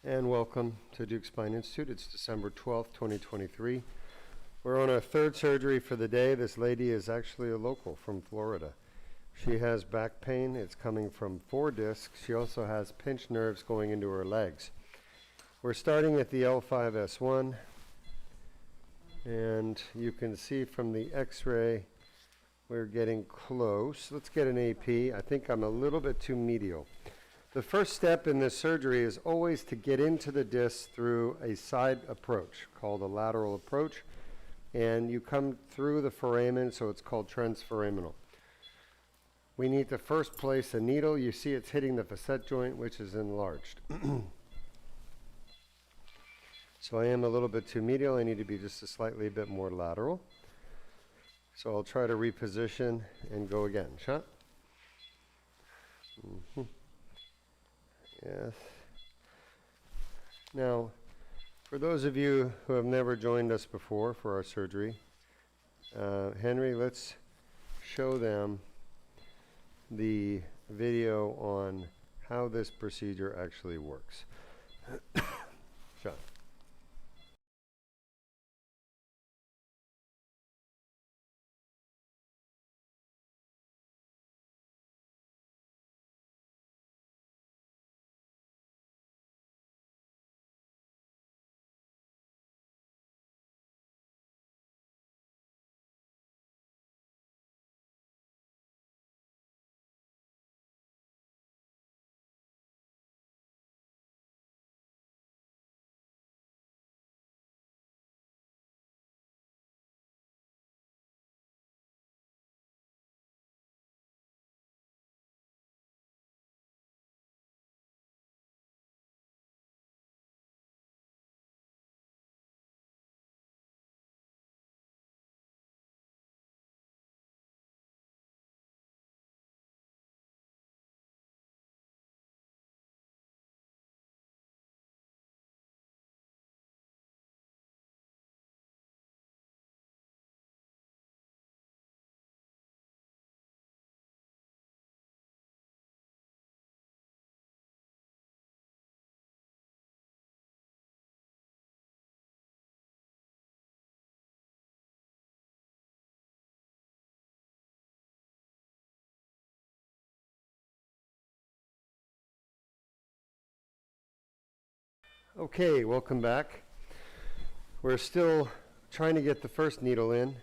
And welcome to Deuk Spine Institute. It's December 12th, 2023. We're on our third surgery for the day. This lady is actually a local from Florida. She has back pain. It's coming from 4 discs. She also has pinched nerves going into her legs. We're starting at the L2-S1, and you can see from the x-ray we're getting close. Let's get an AP. I think I'm a little bit too medial. The first step in this surgery is always to get into the disc through a side approach called a lateral approach, and you come through the foramen, so it's called transforaminal. We need to first place a needle. You see it's hitting the facet joint, which is enlarged. So I am a little bit too medial. I need to be just a slightly bit more lateral. So I'll try to reposition and go again. Shot. Yes. Now, for those of you who have never joined us before for our surgery, Henry, let's show them the video on how this procedure actually works. Shot. Okay, welcome back. We're still trying to get the first needle in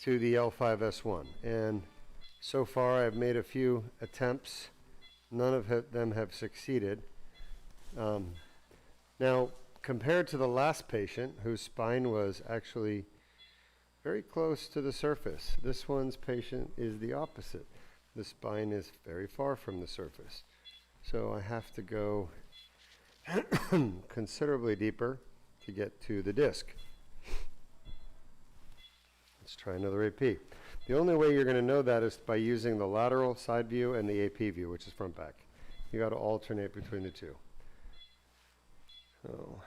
to the L2-S1, and so far I've made a few attempts. None of them have succeeded. Now, compared to the last patient whose spine was actually very close to the surface, this one's patient is the opposite. The spine is very far from the surface. So I have to go considerably deeper to get to the disc. Let's try another AP. The only way you're going to know that is by using the lateral side view and the AP view, which is front back. You got to alternate between the two. So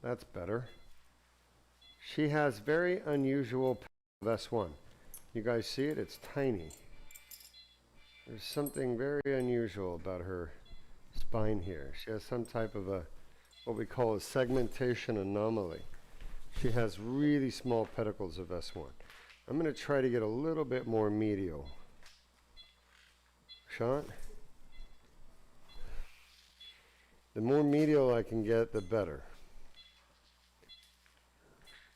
that's better. She has very unusual S1. You guys see it? It's tiny. There's something very unusual about her spine here. She has some type of a what we call a segmentation anomaly. She has really small pedicles of S1. I'm going to try to get a little bit more medial. Shot. The more medial I can get, the better.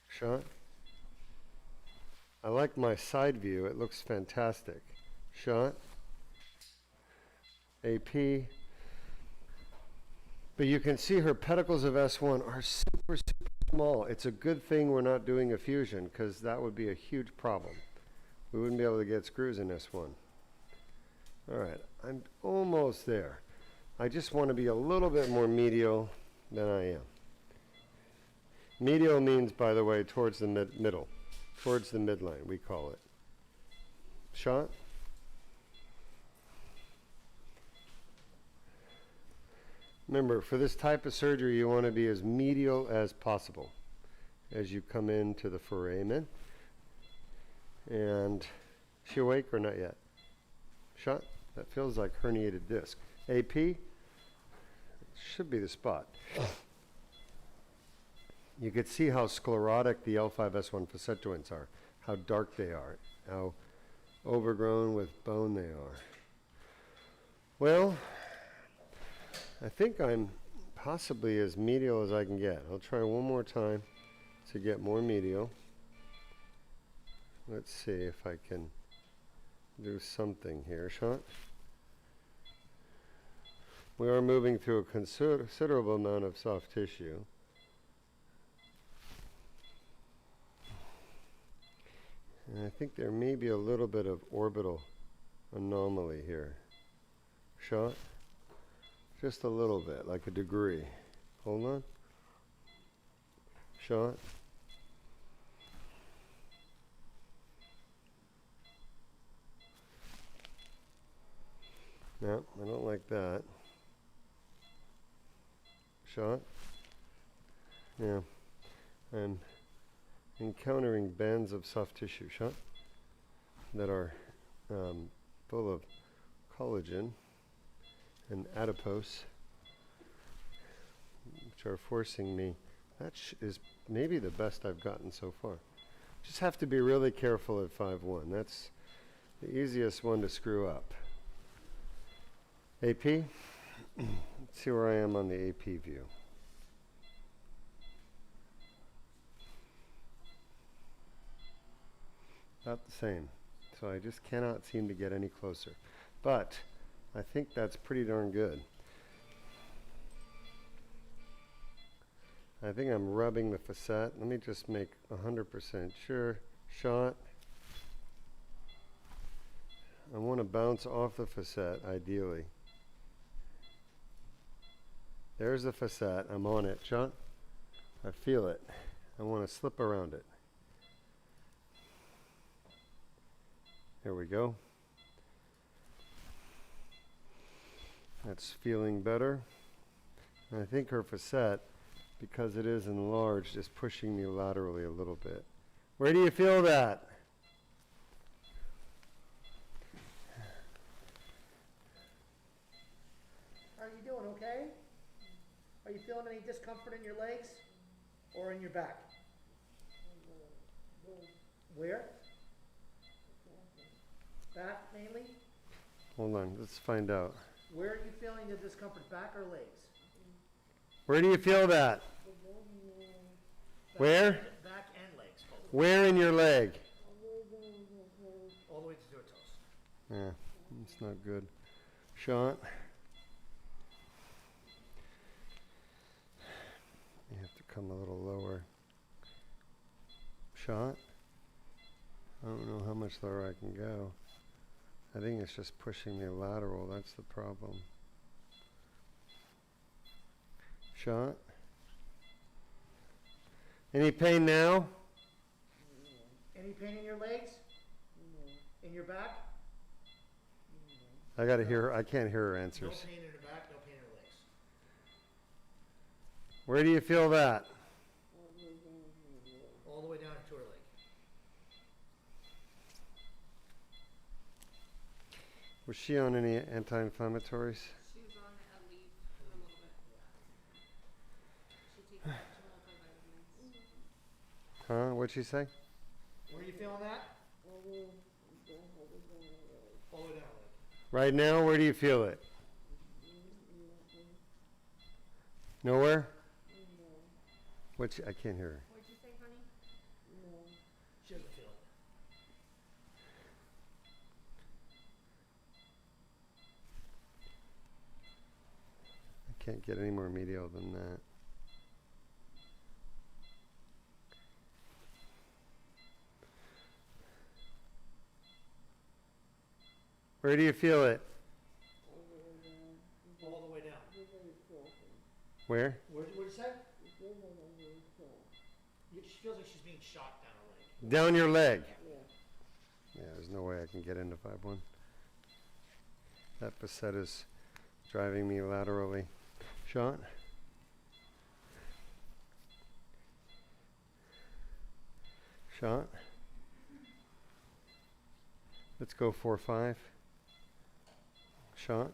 Shot. I like my side view. It looks fantastic. Shot. AP. But you can see her pedicles of S1 are super, super small. It's a good thing we're not doing a fusion, because that would be a huge problem. We wouldn't be able to get screws in S1. All right, I'm almost there. I just want to be a little bit more medial than I am. Medial means, by the way, towards the middle, towards the midline, we call it. Shot. Remember, for this type of surgery, you want to be as medial as possible as you come into the foramen. And she awake or not yet? Shot? That feels like herniated disc. AP should be the spot. You could see how sclerotic the L5-S1 facet joints are, how dark they are, how overgrown with bone they are. Well, I think I'm possibly as medial as I can get. I'll try one more time to get more medial. Let's see if I can do something here, Sean. We are moving through a considerable amount of soft tissue. And I think there may be a little bit of orbital anomaly here. Shot? Just a little bit, like a degree. Hold on. Shot. No, I don't like that. Shot. Yeah. I'm encountering bands of soft tissue, shot, that are full of collagen and adipose, which are forcing me. That is maybe the best I've gotten so far. Just have to be really careful at 5-1. That's the easiest one to screw up. AP, let's see where I am on the AP view. About the same. So I just cannot seem to get any closer. But I think that's pretty darn good. I think I'm rubbing the facet. Let me just make 100% sure. Shot. I want to bounce off the facet, ideally. There's the facet. I'm on it. Shot. I feel it. I want to slip around it. There we go. That's feeling better. And I think her facet, because it is enlarged, is pushing me laterally a little bit. Where do you feel that? Are you doing okay? Are you feeling any discomfort in your legs or in your back? Where? Back mainly? Hold on, let's find out. Where are you feeling the discomfort, back or legs? Where do you feel that? Where? Back and legs. Both. Where in your leg? All the way to your toes. Yeah, it's not good. Shot. You have to come a little lower. Shot. I don't know how much lower I can go. I think it's just pushing me lateral. That's the problem. Shot. Any pain now? Any pain in your legs? In your back? I gotta hear her. I can't hear her answers. No pain in her back, no pain in her legs. Where do you feel that? All the way down to her leg. Was she on any anti-inflammatories? She was on L2 for a little bit. She takes multivitamins. Huh? What'd she say? Where are you feeling that? All the way down her leg. Right now, where do you feel it? Nowhere? I can't hear her. What'd you say, honey? She doesn't feel it. I can't get any more medial than that. Where do you feel it? All the way down. Where? What'd you say? She feels like she's being shot down her leg. Down your leg. Yeah, there's no way I can get into 5-1. That facet is driving me laterally. Shot. Shot. Let's go 4-5. Shot.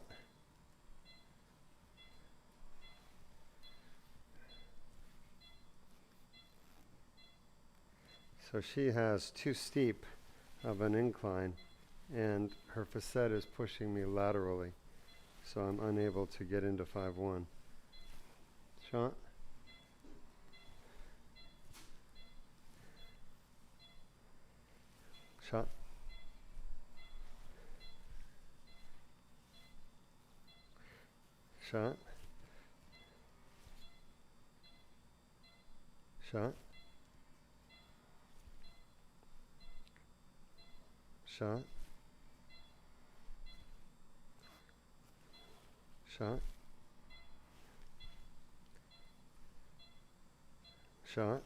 So she has too steep of an incline, and her facet is pushing me laterally, so I'm unable to get into 5-1. Shot. Shot. Shot. Shot. Shot. Shot. Shot.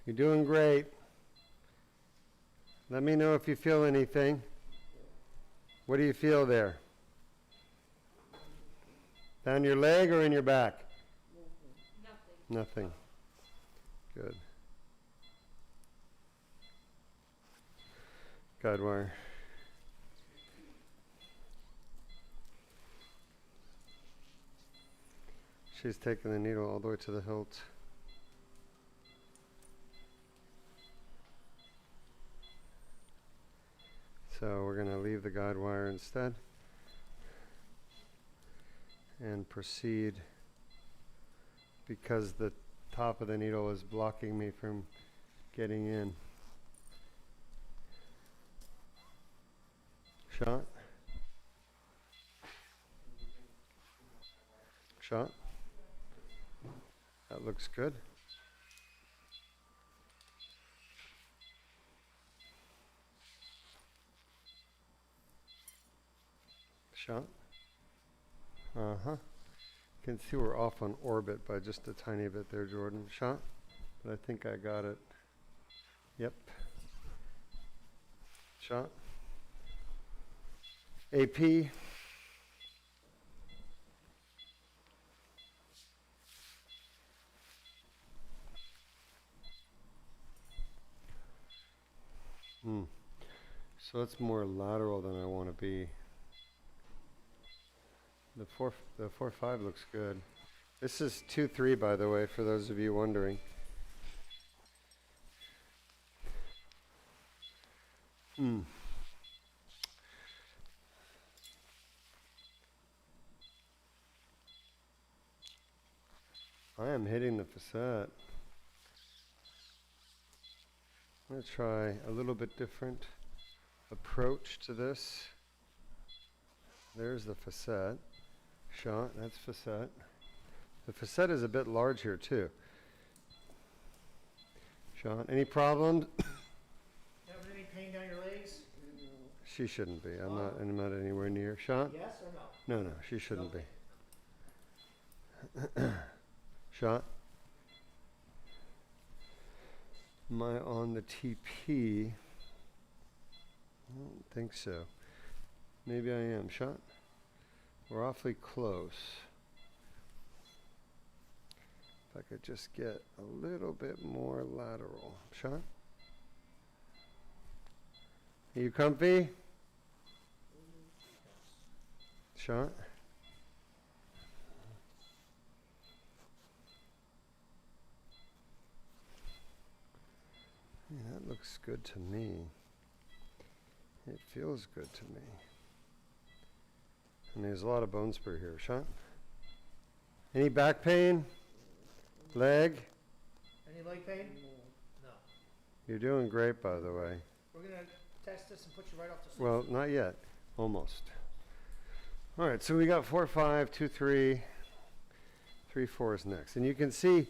You're doing great. Let me know if you feel anything. What do you feel there? Down your leg or in your back? Nothing. Nothing. Good. Guide wire. She's taking the needle all the way to the hilt. So we're going to leave the guide wire instead and proceed, because the top of the needle is blocking me from getting in. Shot. Shot. That looks good. Shot. Uh-huh. You can see we're off on orbit by just a tiny bit there, Jordan. Shot. But I think I got it. Yep. Shot. AP. So it's more lateral than I want to be. The 4-5 looks good. This is 2-3, by the way, for those of you wondering. I am hitting the facet. I'm going to try a little bit different approach to this. There's the facet. Shot, that's facet. The facet is a bit large here too. Shot, any problems? Having any pain down your legs? She shouldn't be. I'm not anywhere near. Shot? Yes or no? No, she shouldn't be. Shot. Am I on the TP? I don't think so. Maybe I am. Shot. We're awfully close. If I could just get a little bit more lateral. Shot. Are you comfy? Shot. Yeah, that looks good to me. It feels good to me. And there's a lot of bone spur here. Shot. Any back pain? Leg? Any leg pain? No. You're doing great, by the way. We're going to test this and put you right off to sleep. Well, not yet. Almost. All right, so we got 4-5, 2-3, 3-4 is next. And you can see,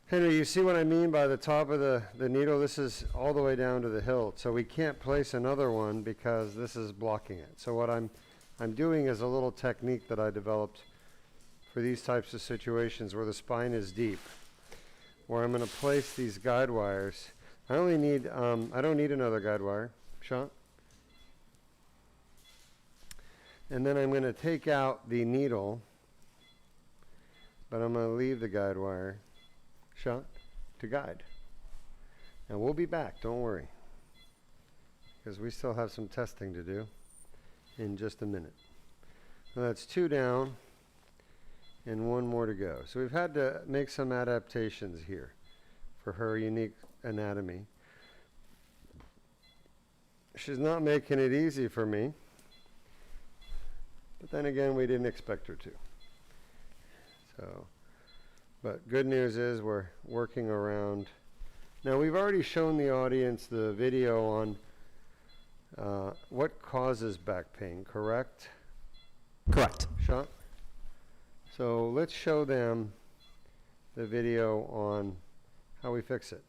Henry, you see what I mean by the top of the needle? This is all the way down to the hilt. So we can't place another one because this is blocking it. So what I'm doing is a little technique that I developed for these types of situations where the spine is deep, where I'm going to place these guide wires. I only need, I don't need another guide wire. Shot. And then I'm going to take out the needle, but I'm going to leave the guide wire. Shot. To guide. And we'll be back, don't worry, because we still have some testing to do in just a minute. Now that's 2 down, and one more to go. So we've had to make some adaptations here for her unique anatomy. She's not making it easy for me, but then again, we didn't expect her to. So, but good news is we're working around. Now, we've already shown the audience the video on what causes back pain, correct? Correct. Sean? So let's show them the video on how we fix it.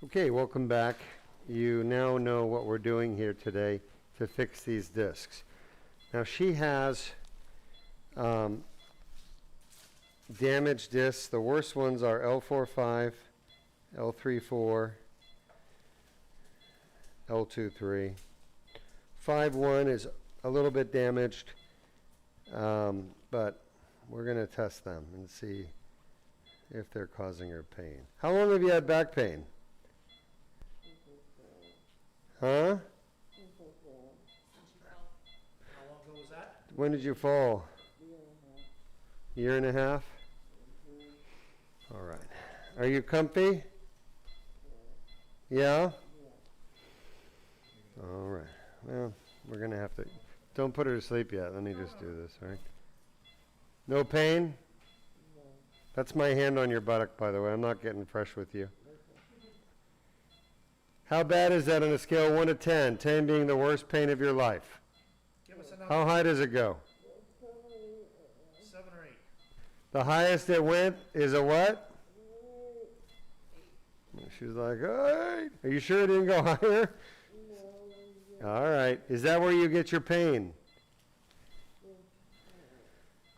Okay, welcome back. You now know what we're doing here today to fix these discs. Now she has damaged discs. The worst ones are L4-5, L3-4, L2-3. 5-1 is a little bit damaged, but we're going to test them and see if they're causing her pain. How long have you had back pain? Huh? How long ago was that? When did you fall? Year and a half? All right. Are you comfy? Yeah? All right. Well, we're going to have to. Don't put her to sleep yet. Let me just do this, all right? No pain? That's my hand on your buttock, by the way. I'm not getting fresh with you. How bad is that on a scale of 1 to 10? 10 being the worst pain of your life. Give us a number. How high does it go? 7 or 8. The highest it went is a what? She was like, all right. Are you sure it didn't go higher? All right. Is that where you get your pain?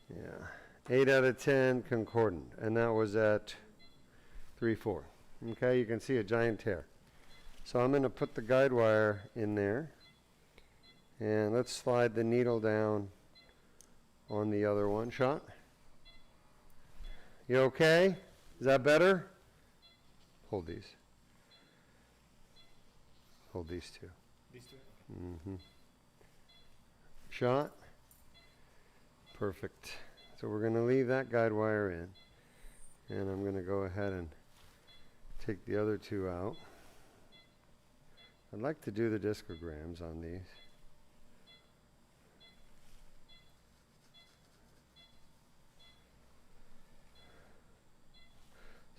Yeah. 8 out of 10 concordant. And that was at 3-4. Okay, you can see a giant tear. So I'm going to put the guide wire in there. And let's slide the needle down on the other one. Shot? You okay? Is that better? Hold these. Hold these two. These two? Mm-hmm. Shot? Perfect. So we're going to leave that guide wire in. And I'm going to go ahead and take the other two out. I'd like to do the discograms on these.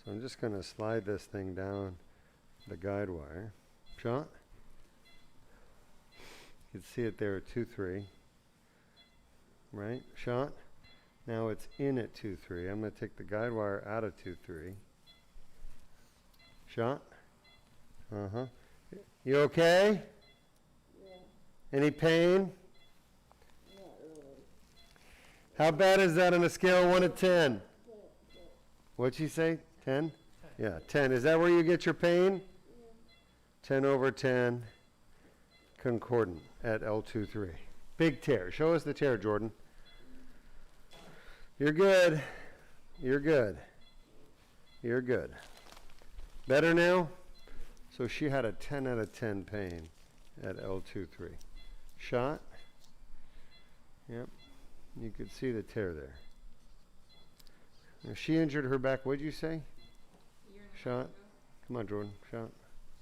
So I'm just going to slide this thing down the guide wire. Shot? You can see it there at 2-3. Right? Shot? Now it's in at 2-3. I'm going to take the guide wire out of 2-3. Shot? Uh-huh. You okay? Yeah. Any pain? Not really. How bad is that on a scale of 1 to 10? What'd she say? 10? Yeah, 10. Is that where you get your pain? Yeah. 10 over 10, concordant at L2-3. Big tear. Show us the tear, Jordan. You're good. You're good. You're good. Better now? So she had a 10 out of 10 pain at L2-3. Shot. Yep. You could see the tear there. Now, she injured her back, what'd you say? Shot. Come on, Jordan. Shot.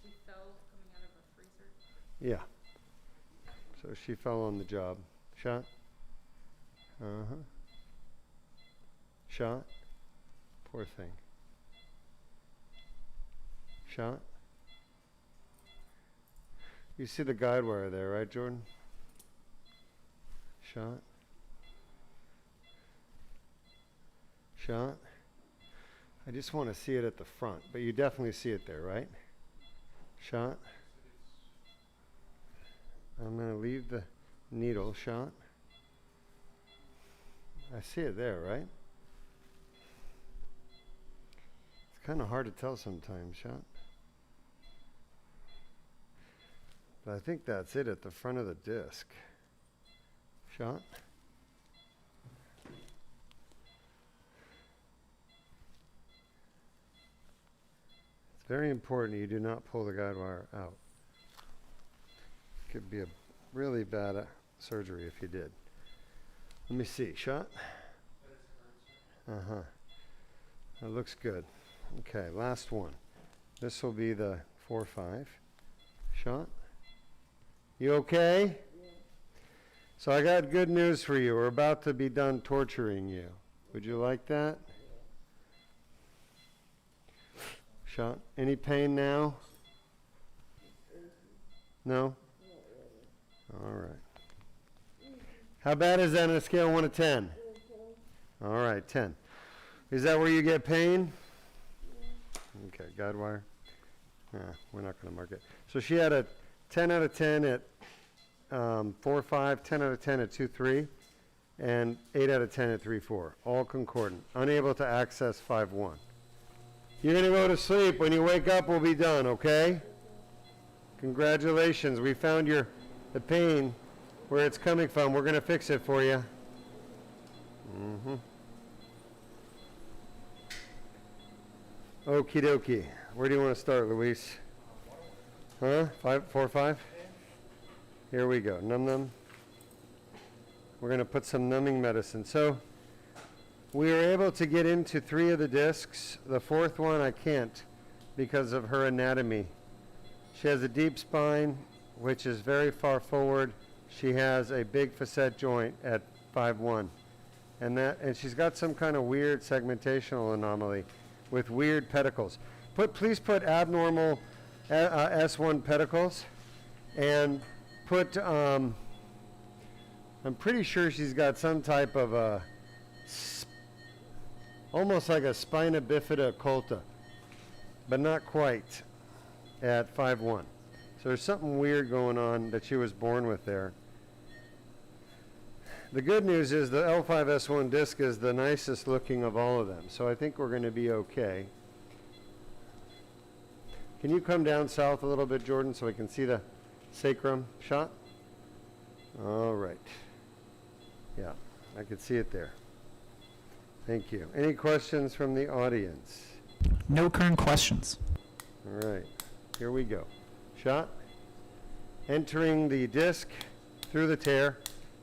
She fell coming out of a freezer. Yeah. So she fell on the job. Shot. Uh-huh. Shot. Poor thing. Shot. You see the guide wire there, right, Jordan? Shot. Shot. I just want to see it at the front, but you definitely see it there, right? Shot. I'm going to leave the needle. Shot. I see it there, right? It's kind of hard to tell sometimes. Shot. But I think that's it at the front of the disc. Shot. It's very important you do not pull the guide wire out. Could be a really bad surgery if you did. Let me see. Shot. Uh-huh. That looks good. Okay, last one. This will be the 4-5. Shot. You okay? Yeah. So I got good news for you. We're about to be done torturing you. Would you like that? Shot. Any pain now? No? All right. How bad is that on a scale of 1 to 10? All right, 10. Is that where you get pain? Okay, guide wire. We're not going to mark it. So she had a 10 out of 10 at 4-5, 10 out of 10 at 2-3, and 8 out of 10 at 3-4. All concordant. Unable to access 5-1. You're going to go to sleep. When you wake up, we'll be done, okay? Congratulations. We found the pain where it's coming from. We're going to fix it for you. Mm-hmm. Okie dokie. Where do you want to start, Luis? Huh? 4-5? Here we go. Num num. We're going to put some numbing medicine. So we were able to get into 3 of the discs. The 4th one I can't because of her anatomy. She has a deep spine, which is very far forward. She has a big facet joint at 5-1. And she's got some kind of weird segmentational anomaly with weird pedicles. Please put abnormal S1 pedicles and put, I'm pretty sure she's got some type of almost like a spina bifida occulta, but not quite at 5-1. So there's something weird going on that she was born with there. The good news is the L2-S1 disc is the nicest looking of all of them, so I think we're going to be okay. Can you come down south a little bit, Jordan, so we can see the sacrum? Shot? All right. Yeah, I can see it there. Thank you. Any questions from the audience? No current questions. All right, here we go. Shot. Entering the disc through the tear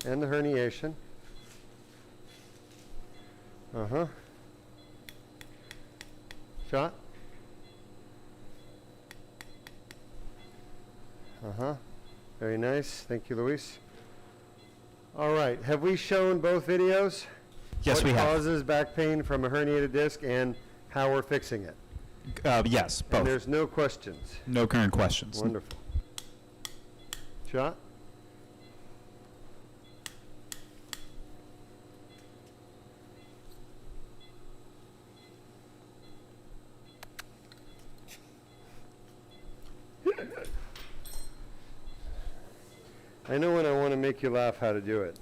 and the herniation. Uh-huh. Shot. Uh-huh. Very nice. Thank you, Luis. All right. Have we shown both videos? Yes, we have. What causes back pain from a herniated disc and how we're fixing it? Yes, both. And there's no questions. No current questions. Wonderful. Shot. I know when I want to make you laugh how to do it.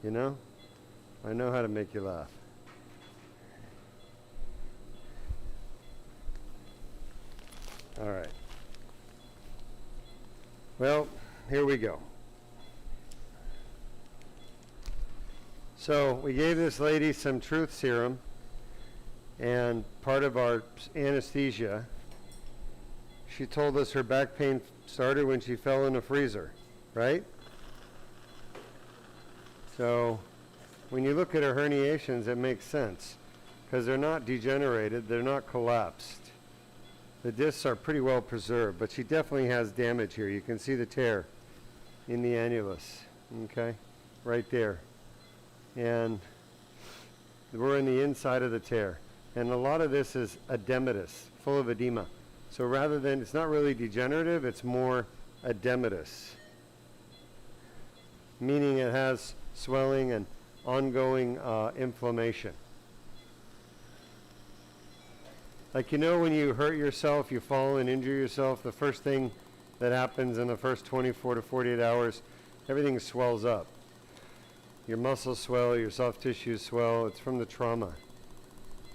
You know? I know how to make you laugh. All right. Well, here we go. So we gave this lady some truth serum, and part of our anesthesia, she told us her back pain started when she fell in a freezer, right? So when you look at her herniations, it makes sense because they're not degenerated, they're not collapsed. The discs are pretty well preserved, but she definitely has damage here. You can see the tear in the annulus, okay, right there. And we're in the inside of the tear. And a lot of this is edematous, full of edema. So rather than, it's not really degenerative, it's more edematous, meaning it has swelling and ongoing inflammation. Like, you know, when you hurt yourself, you fall and injure yourself, the first thing that happens in the first 24 to 48 hours, everything swells up. Your muscles swell, your soft tissues swell, it's from the trauma.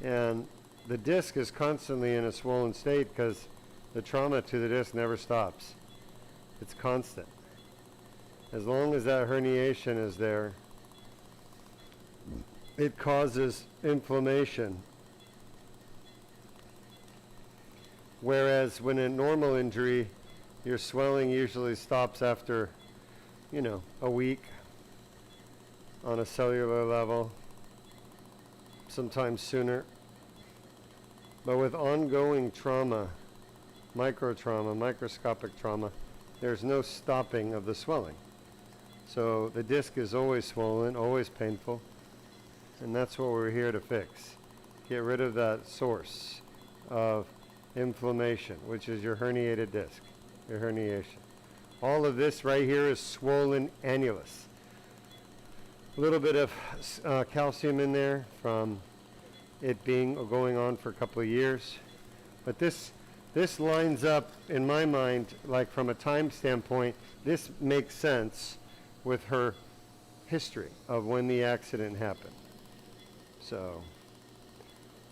And the disc is constantly in a swollen state because the trauma to the disc never stops. It's constant. As long as that herniation is there, it causes inflammation. Whereas when a normal injury, your swelling usually stops after, you know, a week on a cellular level, sometimes sooner. But with ongoing trauma, microtrauma, microscopic trauma, there's no stopping of the swelling. So the disc is always swollen, always painful, and that's what we're here to fix. Get rid of that source of inflammation, which is your herniated disc, your herniation. All of this right here is swollen annulus. A little bit of calcium in there from it going on for a couple of years. But this lines up, in my mind, like from a time standpoint, this makes sense with her history of when the accident happened. So,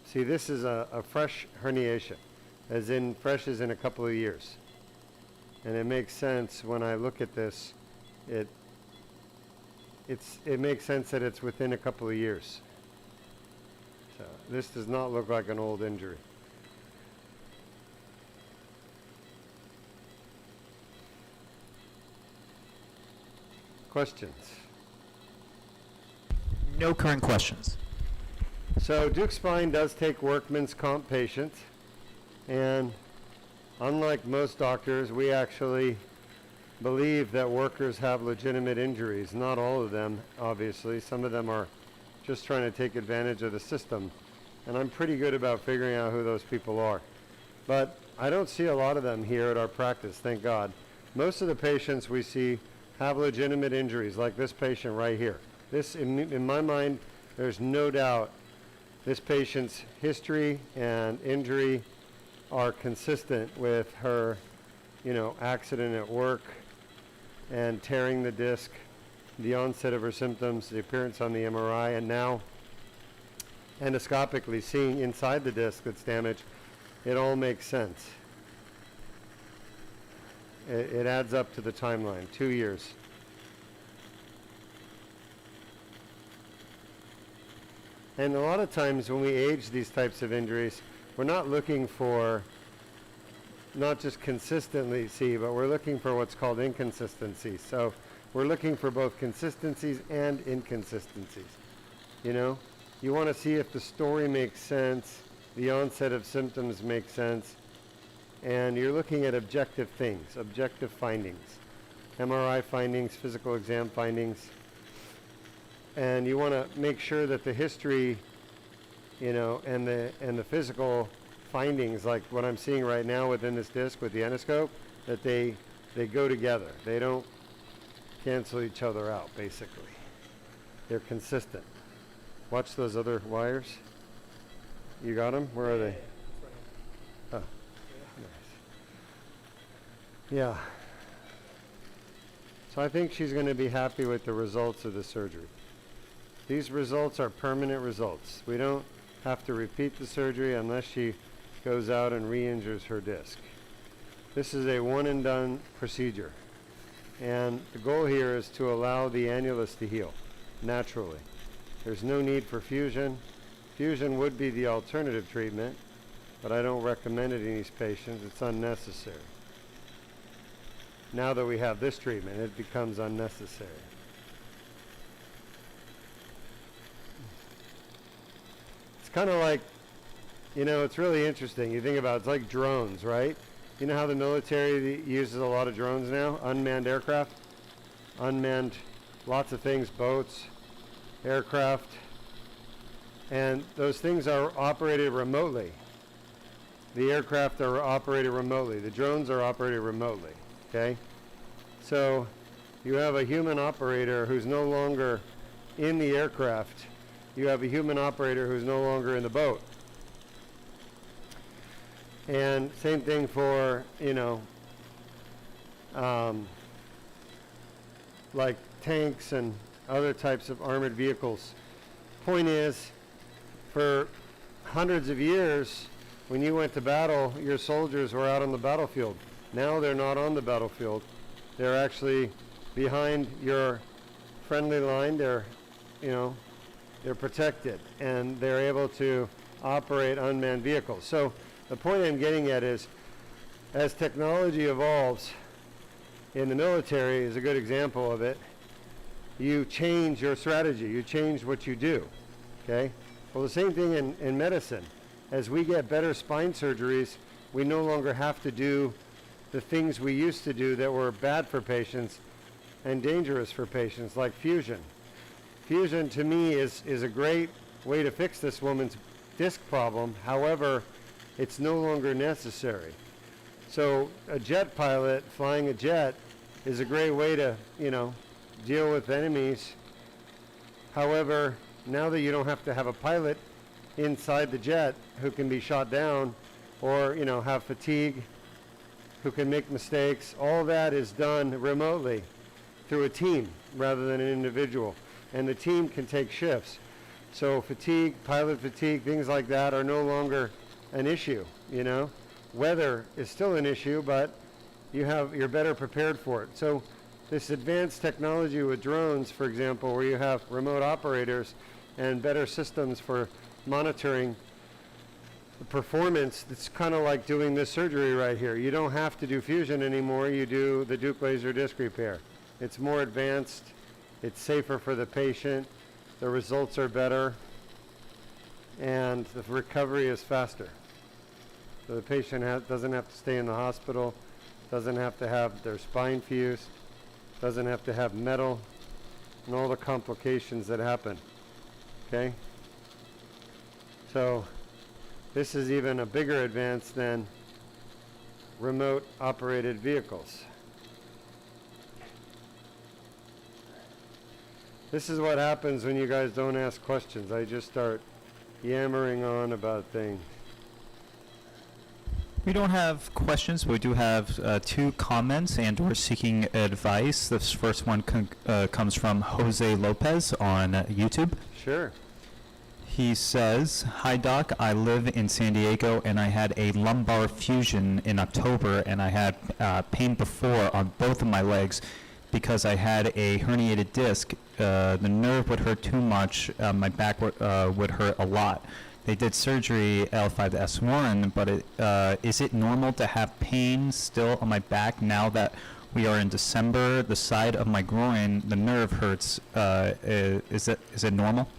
see, this is a fresh herniation, as in fresh as in a couple of years. And it makes sense when I look at this, it makes sense that it's within a couple of years. So this does not look like an old injury. Questions? No current questions. So Deuk Spine does take workman's comp patients, and unlike most doctors, we actually believe that workers have legitimate injuries. Not all of them, obviously. Some of them are just trying to take advantage of the system, and I'm pretty good about figuring out who those people are. But I don't see a lot of them here at our practice, thank God. Most of the patients we see have legitimate injuries, like this patient right here. This, in my mind, there's no doubt this patient's history and injury are consistent with her, accident at work and tearing the disc, the onset of her symptoms, the appearance on the MRI, and now endoscopically seeing inside the disc that's damaged. It all makes sense. It adds up to the timeline, 2 years. And a lot of times when we age these types of injuries, we're not looking for not just consistency, but we're looking for what's called inconsistency. So we're looking for both consistencies and inconsistencies. You want to see if the story makes sense, the onset of symptoms make sense, and you're looking at objective things, objective findings, MRI findings, physical exam findings, and you want to make sure that the history, and the physical findings, like what I'm seeing right now within this disc with the endoscope, that they go together. They don't cancel each other out, basically. They're consistent. Watch those other wires. You got them? Where are they? Oh, nice. Yeah. So I think she's going to be happy with the results of the surgery. These results are permanent results. We don't have to repeat the surgery unless she goes out and re-injures her disc. This is a one and done procedure. And the goal here is to allow the annulus to heal naturally. There's no need for fusion. Fusion would be the alternative treatment, but I don't recommend it in these patients. It's unnecessary. Now that we have this treatment, it becomes unnecessary. It's kind of like, you know, it's really interesting. You think about it, it's like drones, right? You know how the military uses a lot of drones now? Unmanned aircraft, unmanned lots of things, boats, aircraft, and those things are operated remotely. The aircraft are operated remotely. The drones are operated remotely, okay? So you have a human operator who's no longer in the aircraft. You have a human operator who's no longer in the boat. And same thing for, you know, like tanks and other types of armored vehicles. Point is, for hundreds of years, when you went to battle, your soldiers were out on the battlefield. Now they're not on the battlefield. They're actually behind your friendly line. They're, you know, they're protected, and they're able to operate unmanned vehicles. So the point I'm getting at is, as technology evolves, in the military is a good example of it, you change your strategy, you change what you do, okay? Well, the same thing in medicine. As we get better spine surgeries, we no longer have to do the things we used to do that were bad for patients and dangerous for patients, like fusion. Fusion, to me, is a great way to fix this woman's disc problem. However, it's no longer necessary. So a jet pilot flying a jet is a great way to, you know, deal with enemies. However, now that you don't have to have a pilot inside the jet who can be shot down or, you know, have fatigue, who can make mistakes, all that is done remotely through a team rather than an individual. And the team can take shifts. So fatigue, pilot fatigue, things like that are no longer an issue, you know. Weather is still an issue, but you're better prepared for it. So this advanced technology with drones, for example, where you have remote operators and better systems for monitoring the performance, it's kind of like doing this surgery right here. You don't have to do fusion anymore. You do the Deuk laser disc repair. It's more advanced. It's safer for the patient. The results are better. And the recovery is faster. So the patient doesn't have to stay in the hospital, doesn't have to have their spine fused, doesn't have to have metal, and all the complications that happen. Okay? So this is even a bigger advance than remote operated vehicles. This is what happens when you guys don't ask questions. I just start yammering on about things. We don't have questions, but we do have 2 comments, and we're seeking advice. This first one comes from Jose Lopez on YouTube. Sure. He says, "Hi Doc, I live in San Diego and I had a lumbar fusion in October, and I had pain before on both of my legs because I had a herniated disc. The nerve would hurt too much, my back would hurt a lot. They did surgery L2-S1, but is it normal to have pain still on my back now that we are in December? The side of my groin, the nerve hurts. Is it normal?"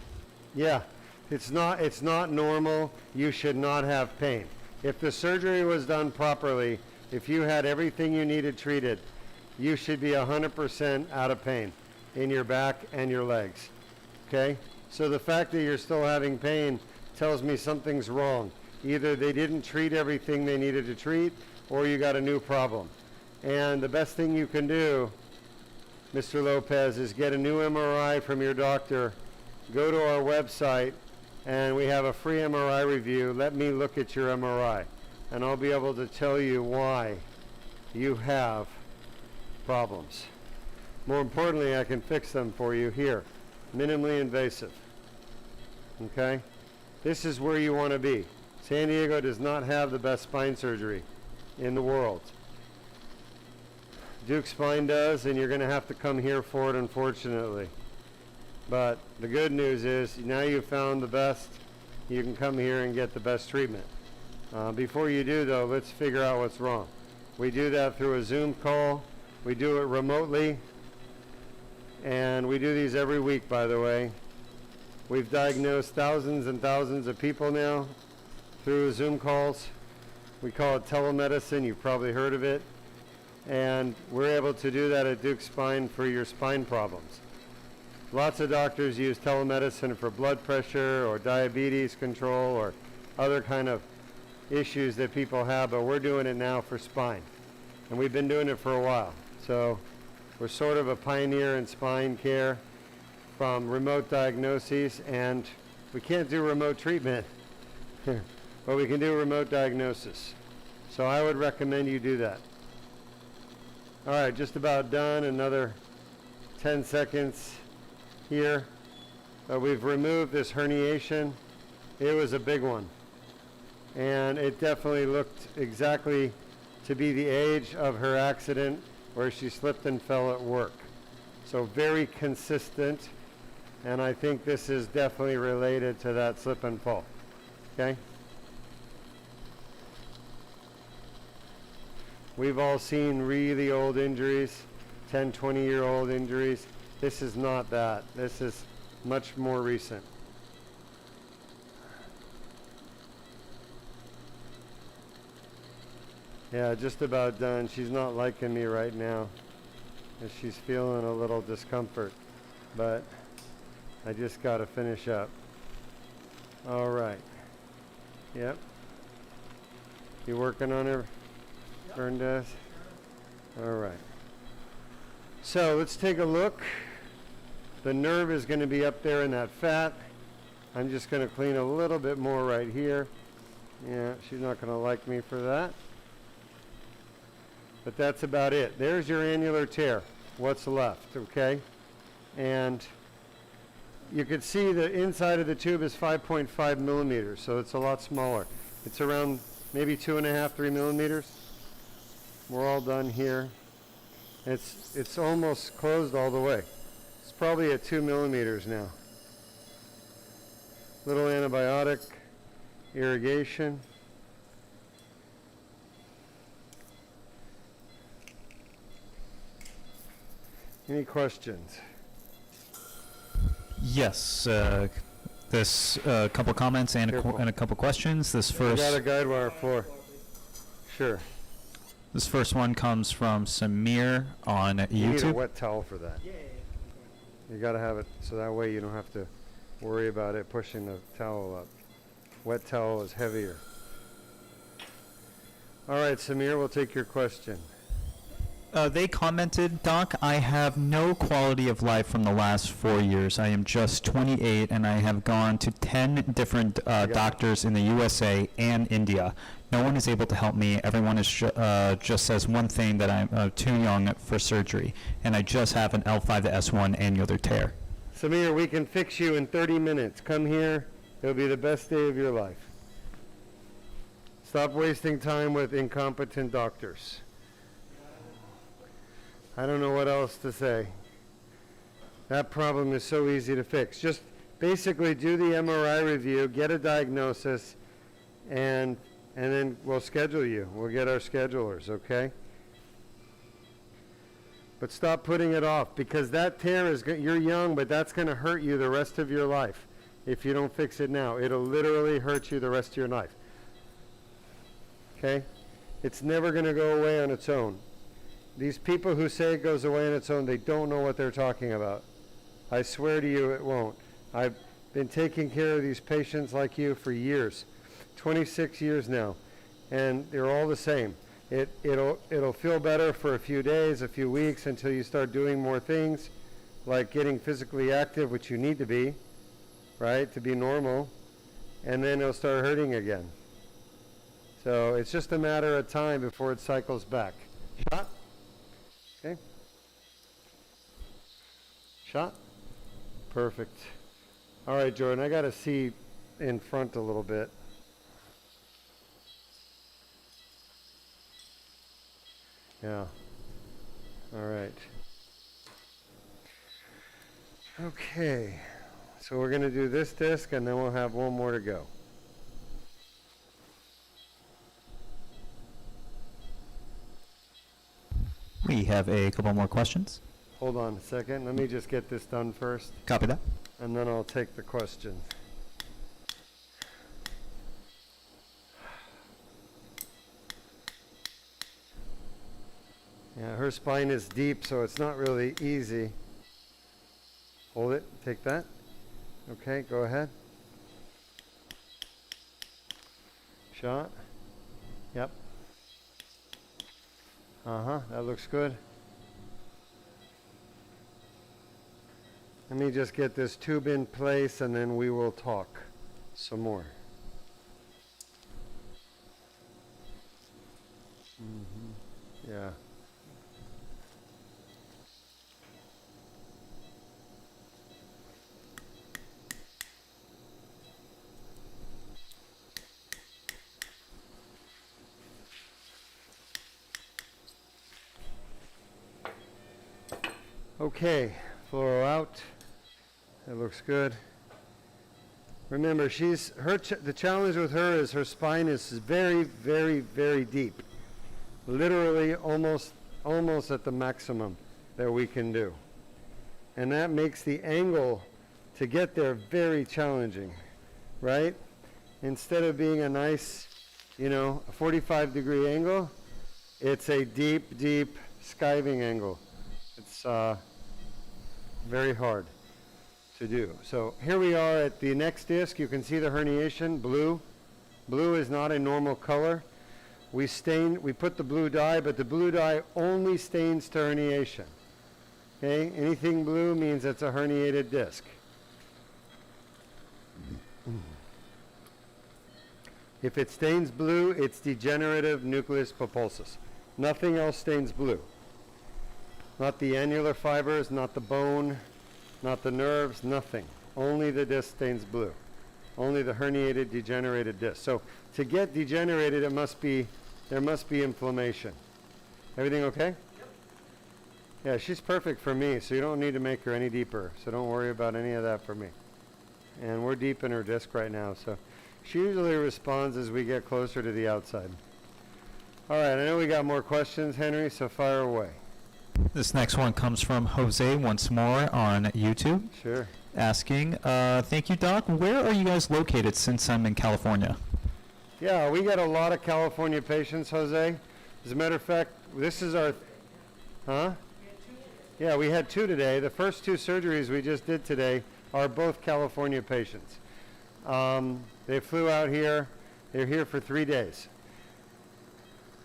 Yeah, it's not normal. You should not have pain. If the surgery was done properly, if you had everything you needed treated, you should be 100% out of pain in your back and your legs. Okay? So the fact that you're still having pain tells me something's wrong. Either they didn't treat everything they needed to treat, or you got a new problem. And the best thing you can do, Mr. Lopez, is get a new MRI from your doctor. Go to our website, and we have a free MRI review. Let me look at your MRI, and I'll be able to tell you why you have problems. More importantly, I can fix them for you here, minimally invasive. Okay? This is where you want to be. San Diego does not have the best spine surgery in the world. Deuk Spine does, and you're going to have to come here for it, unfortunately. But the good news is, now you've found the best, you can come here and get the best treatment. Before you do, though, let's figure out what's wrong. We do that through a Zoom call. We do it remotely. And we do these every week, by the way. We've diagnosed thousands and thousands of people now through Zoom calls. We call it telemedicine. You've probably heard of it. And we're able to do that at Deuk Spine for your spine problems. Lots of doctors use telemedicine for blood pressure or diabetes control or other kind of issues that people have, but we're doing it now for spine. And we've been doing it for a while. So we're sort of a pioneer in spine care from remote diagnoses, and we can't do remote treatment, but we can do remote diagnosis. So I would recommend you do that. All right, just about done. Another 10 seconds here. We've removed this herniation. It was a big one. And it definitely looked exactly to be the age of her accident where she slipped and fell at work. So very consistent. And I think this is definitely related to that slip and fall. Okay? We've all seen really old injuries, 10, 20-year-old injuries. This is not that. This is much more recent. Yeah, just about done. She's not liking me right now. And she's feeling a little discomfort. But I just got to finish up. All right. Yep. You working on her, Berndes? All right. So let's take a look. The nerve is going to be up there in that fat. I'm just going to clean a little bit more right here. Yeah, she's not going to like me for that. But that's about it. There's your annular tear. What's left, okay? And you can see the inside of the tube is 5.5 millimeters, so it's a lot smaller. It's around maybe 2.5, 3 millimeters. We're all done here. It's almost closed all the way. It's probably at 2 millimeters now. Little antibiotic, irrigation. Any questions? Yes, this couple comments and Careful. and a couple questions. This We got a first, guide wire for. Sure. this first one comes from Samir on You need a YouTube. wet towel for that. You got to have it so that way you don't have to worry about it pushing the towel up. Wet towel is heavier. All right, Samir, we'll take your question. They commented, Doc, I have no quality of life from the last 4 years. I am just 28 and I have gone to 10 different doctors in the USA and India. No one is able to help me. Everyone is just says one thing, that I'm too young for surgery, and I just have an L2-S1 annular tear. Samir, we can fix you in 30 minutes. Come here. It'll be the best day of your life. Stop wasting time with incompetent doctors. I don't know what else to say. That problem is so easy to fix. Just basically do the MRI review, get a diagnosis, and then we'll schedule you. We'll get our schedulers, okay? But stop putting it off, because that tear is, you're young, but that's going to hurt you the rest of your life if you don't fix it now. It'll literally hurt you the rest of your life. Okay? It's never going to go away on its own. These people who say it goes away on its own, they don't know what they're talking about. I swear to you it won't. I've been taking care of these patients like you for years, 26 years now, and they're all the same. It'll feel better for a few days, a few weeks, until you start doing more things, like getting physically active, which you need to be, right, to be normal, and then it'll start hurting again. So it's just a matter of time before it cycles back. Shot? Okay. Shot? Perfect. All right, Jordan, I got to see in front a little bit. Yeah. All right. Okay. So we're going to do this disc, and then we'll have one more to go. we have a couple more questions. Hold on a second. Let me just get this done first, Copy that. and then I'll take the questions. Yeah, her spine is deep, so it's not really easy. Hold it. Take that. Okay, go ahead. Shot. Yep. Uh-huh, that looks good. Let me just get this tube in place and then we will talk some more. Yeah. Okay, fluoro out. That looks good. Remember, the challenge with her is her spine is very, very, very deep. Literally almost at the maximum that we can do. And that makes the angle to get there very challenging, right? Instead of being a nice, a 45-degree angle, it's a deep, deep skiving angle. It's very hard to do. So here we are at the next disc. You can see the herniation, blue. Blue is not a normal color. We put the blue dye, but the blue dye only stains to herniation. Okay, anything blue means it's a herniated disc. If it stains blue, it's degenerative nucleus pulposus. Nothing else stains blue. Not the annular fibers, not the bone, not the nerves, nothing. Only the disc stains blue. Only the herniated, degenerated disc. So to get degenerated, there must be inflammation. Everything okay? Yep. Yeah, she's perfect for me, so you don't need to make her any deeper. So don't worry about any of that for me. And we're deep in her disc right now, so she usually responds as we get closer to the outside. All right, I know we got more questions, Henry, so fire away. This next one comes from Jose once more on YouTube. Sure. Asking, thank you, Doc. Where are you guys located since I'm in California? Yeah, we get a lot of California patients, Jose. As a matter of fact, this is our... Huh? Yeah, we had 2 today. The first 2 surgeries we just did today are both California patients. They flew out here. They're here for 3 days.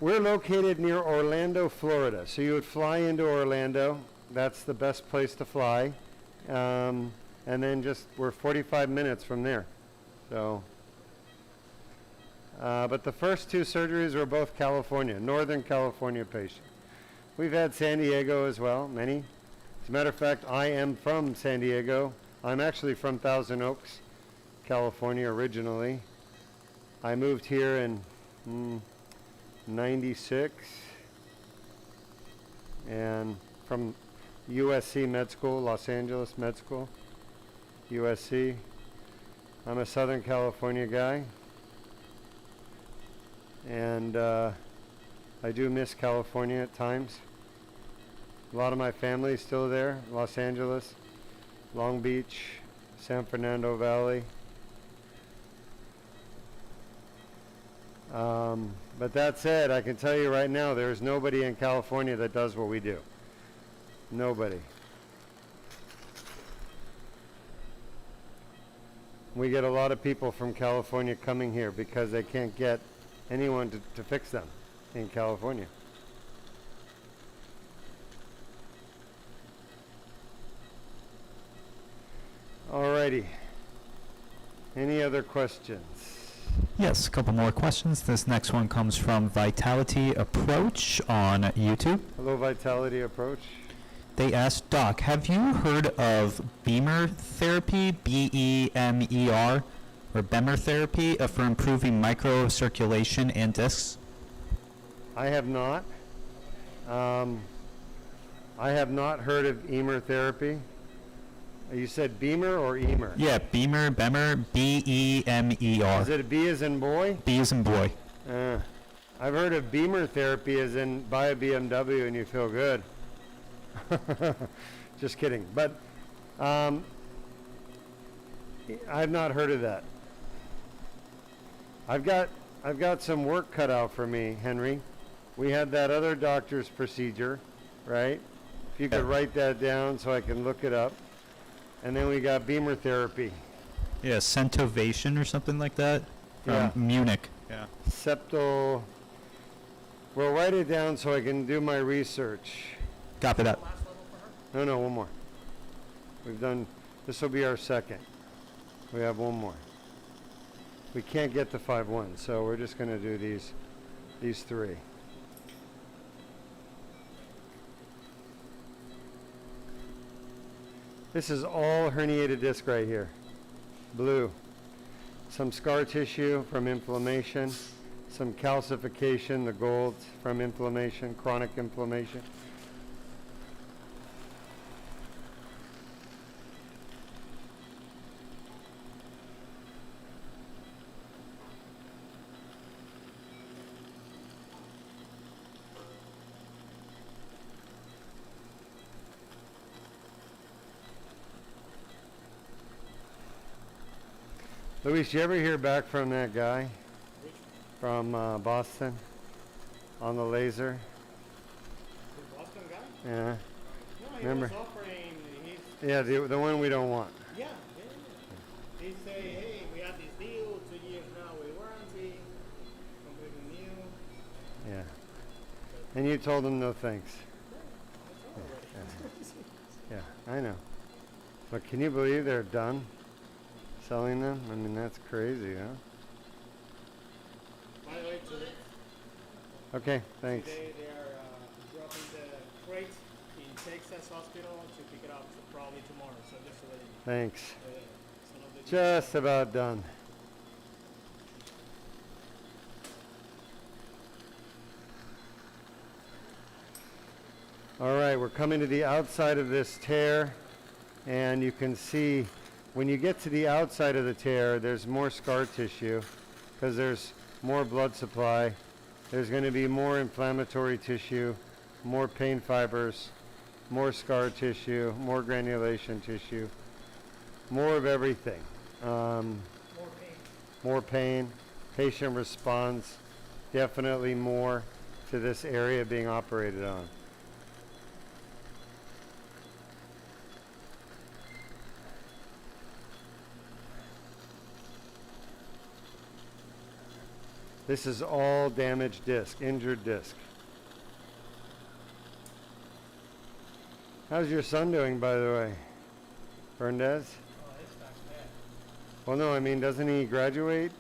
We're located near Orlando, Florida. So you would fly into Orlando. That's the best place to fly. And then we're 45 minutes from there. So, but the first 2 surgeries were both California, Northern California patients. We've had San Diego as well, many. As a matter of fact, I am from San Diego. I'm actually from Thousand Oaks, California originally. I moved here in 96 and from USC Med School, Los Angeles Med School, USC. I'm a Southern California guy, and I do miss California at times. A lot of my family is still there, Los Angeles, Long Beach, San Fernando Valley. But that said, I can tell you right now, there's nobody in California that does what we do. Nobody. We get a lot of people from California coming here because they can't get anyone to fix them in California. Alrighty. Any other questions? Yes, a couple more questions. This next one comes from Vitality Approach on YouTube. Hello, Vitality Approach. They asked, Doc, have you heard of Beamer therapy, B-E-M-E-R, or Bemer therapy for improving microcirculation and discs? I have not. I have not heard of Emer therapy. You said Beamer or Emer? Yeah, Beamer, Bemer, B-E-M-E-R. Is it a B as in boy? B as in boy. I've heard of beamer therapy as in buy a BMW and you feel good. Just kidding. But I've not heard of that. I've got some work cut out for me, Henry. We had that other doctor's procedure, right? If you could write that down so I can look it up. And then we got beamer therapy. Yeah, centovation or something like that from Yeah. Munich. Yeah. Septal. Well, write it down so I can do my research. Copy that. Last level for her? No, one more. We've done, this will be our second. We have one more. We can't get to 5-1, so we're just going to do these three. This is all herniated disc right here. Blue. Some scar tissue from inflammation, some calcification, the gold from inflammation, chronic inflammation. Luis, you ever hear back from that guy from Boston on the laser? The Boston guy? Yeah. No, he Remember? was offering, Yeah, the one we don't want. yeah. He say, hey, we have this deal, 2 years now with warranty, completely new. Yeah. And you told him no thanks. Yeah, I know. But can you believe they're done selling them? I mean, that's crazy, huh? By the way, Okay, thanks. today they are dropping the crate in Texas Hospital to pick it up probably tomorrow. So just to let you know. Thanks. Some of the Just about done. All right, we're coming to the outside of this tear, and you can see when you get to the outside of the tear, there's more scar tissue because there's more blood supply. There's going to be more inflammatory tissue, more pain fibers, more scar tissue, more granulation tissue, more of everything. More pain. More pain. Patient responds definitely more to this area being operated on. This is all damaged disc, injured disc. How's your son doing, by the way? Fernandez? Oh, his back's bad. Well, no, I mean, doesn't he graduate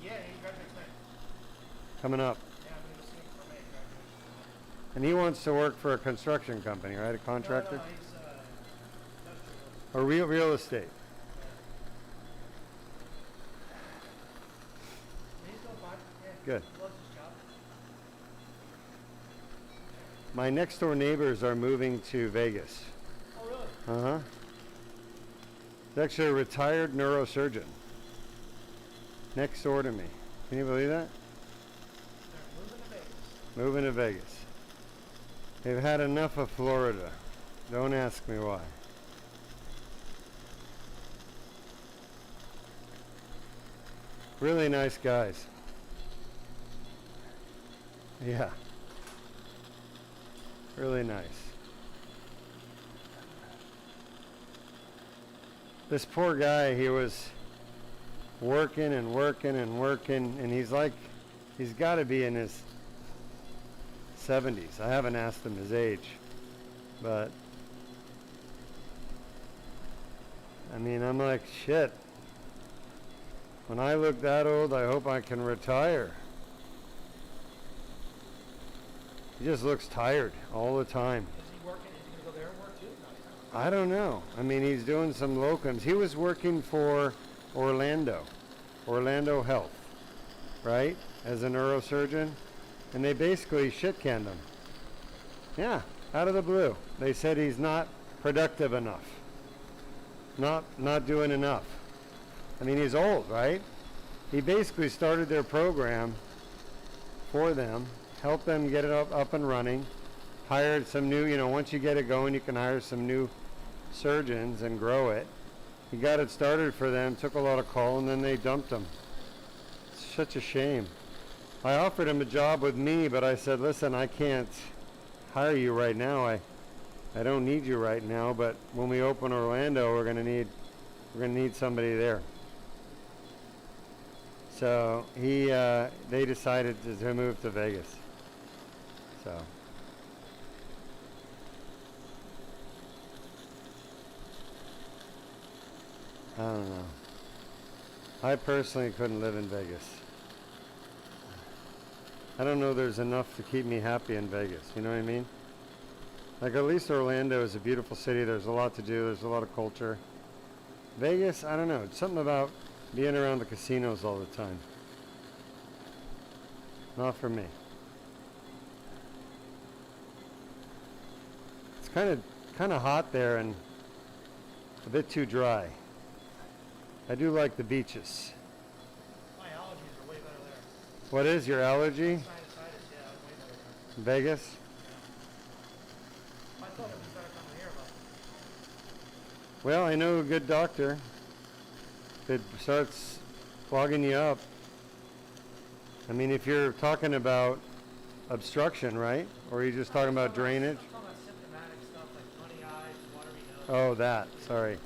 Yeah, he graduates May. coming up? Yeah, I'm gonna see him for May graduation. And he wants to work for a construction company, right? A contractor? No, he's industrial. Or real estate? He's doing fine. Yeah. Good. He loves his job. My next door neighbors are moving to Vegas. Oh, really? Uh-huh. He's actually a retired neurosurgeon. Next door to me. Can you believe that? They're moving to Vegas. Moving to Vegas. They've had enough of Florida. Don't ask me why. Really nice guys. Yeah. Really nice. This poor guy, he was working and working and working, and he's got to be in his 70s. I haven't asked him his age, but I mean, I'm like, shit. When I look that old, I hope I can retire. He just looks tired all the time. Is he working? Is he gonna go there and work too? No, he's not. I don't know. I mean, he's doing some locums. He was working for Orlando Health, right? As a neurosurgeon. And they basically shit-canned him. Yeah, out of the blue. They said he's not productive enough. Not doing enough. I mean, he's old, right? He basically started their program for them, help them get it up and running, hired some new, once you get it going, you can hire some new surgeons and grow it. He got it started for them, took a lot of call, and then they dumped him. It's such a shame. I offered him a job with me, but I said, listen, I can't hire you right now. I don't need you right now, but when we open Orlando, we're gonna need somebody there. So they decided to move to Vegas. So. I don't know. I personally couldn't live in Vegas. I don't know there's enough to keep me happy in Vegas, you know what I mean? Like at least Orlando is a beautiful city, there's a lot to do, there's a lot of culture. Vegas, I don't know, it's something about being around the casinos all the time. Not for me. It's kind of hot there and a bit too dry. I do like the beaches. My allergies are way better there. What is your allergy? Sinusitis, yeah, way better there. Vegas? I thought it was better coming here, but Well, I know a good doctor that starts clogging you up. I mean, if you're talking about obstruction, right? Or are you just talking about drainage? I'm talking about symptomatic stuff like runny eyes, watery nose, Oh, that. Sorry. itchy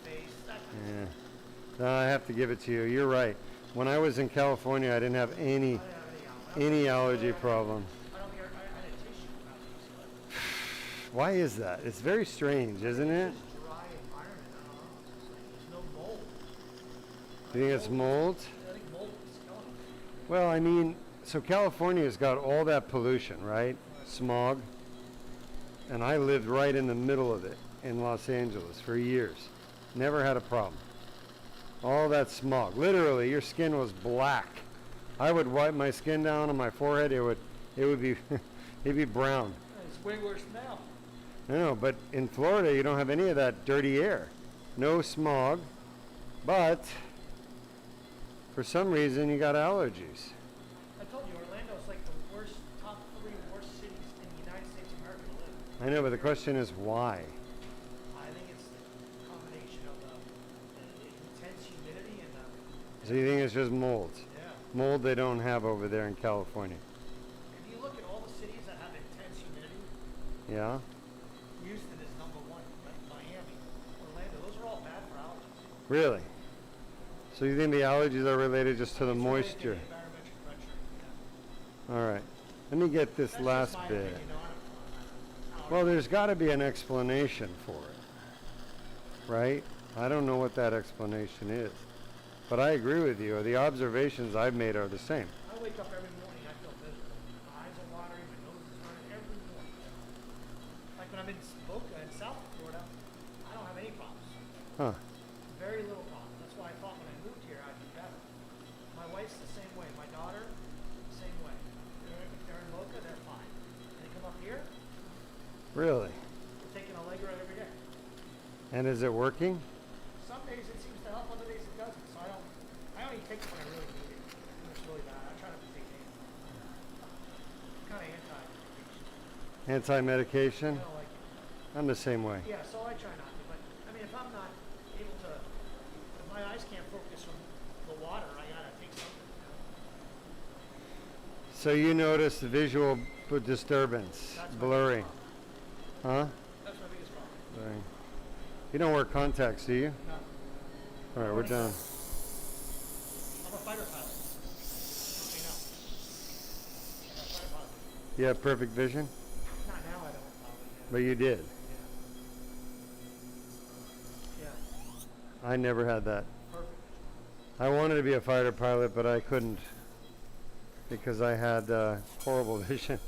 face, that kind of Yeah. No, I have to give it to you. You're right. When I was in California, I didn't have any allergy problem. I don't think I had a tissue allergy, so Why is that? It's very strange, isn't it? it's a dry environment, I don't know. It's like there's no mold. You think it's mold? I think mold is killing them. Well, I mean, so California's got all that pollution, right? Smog. And I lived right in the middle of it in Los Angeles for years. Never had a problem. All that smog. Literally, your skin was black. I would wipe my skin down on my forehead, it would be it'd be brown. It's way worse now. No, but in Florida you don't have any of that dirty air. No smog. But for some reason you got allergies. I told you, Orlando's like the worst, top 3 worst cities in the United States of America to live. I know, but the question is why? I think it's the combination of the intense humidity and the, So you think it's just mold? yeah. Mold they don't have over there in California. If you look at all the cities that have intense humidity, Yeah? Houston is number 1, like Miami, Orlando, those are all bad for allergies. Really? So you think the allergies are related just to the It's related to moisture? the barometric pressure, yeah. All right. Let me get this That's last just my bit. opinion, though. I don't- Well, there's got to be an explanation for it, right? I don't know what that explanation is. But I agree with you. The observations I've made are the same. I wake up every morning, I feel miserable. My eyes are watery, my nose is running every morning. Like when I'm in Boca in South Florida, I don't have any problems. Huh. Very little problem. That's why I thought when I moved here I'd be better. My wife's the same way. My daughter, same way. If they're in Boca, they're fine. They come up here, Really? we're taking a Allegra every day. And is it working? Some days it seems to help, other days it doesn't. So I only take it when I really need it. When it's really bad. I try not to take it. I'm kind of anti-medication. Anti-medication? I don't like it. I'm the same way. Yeah, so I try not to, but, I mean, if I'm not able to, if my eyes can't focus from the water, I gotta take something, So you notice the visual disturbance, That's my blurring. biggest Huh? That's my biggest problem. Blurring. You don't wear contacts, do you? No, All right, we're done. I'm a fighter pilot. You know. I'm a fighter pilot. You have perfect vision? Not now, I don't, probably, But you did. yeah. Yeah, I never had that. perfect. I wanted to be a fighter pilot, but I couldn't because I had horrible vision.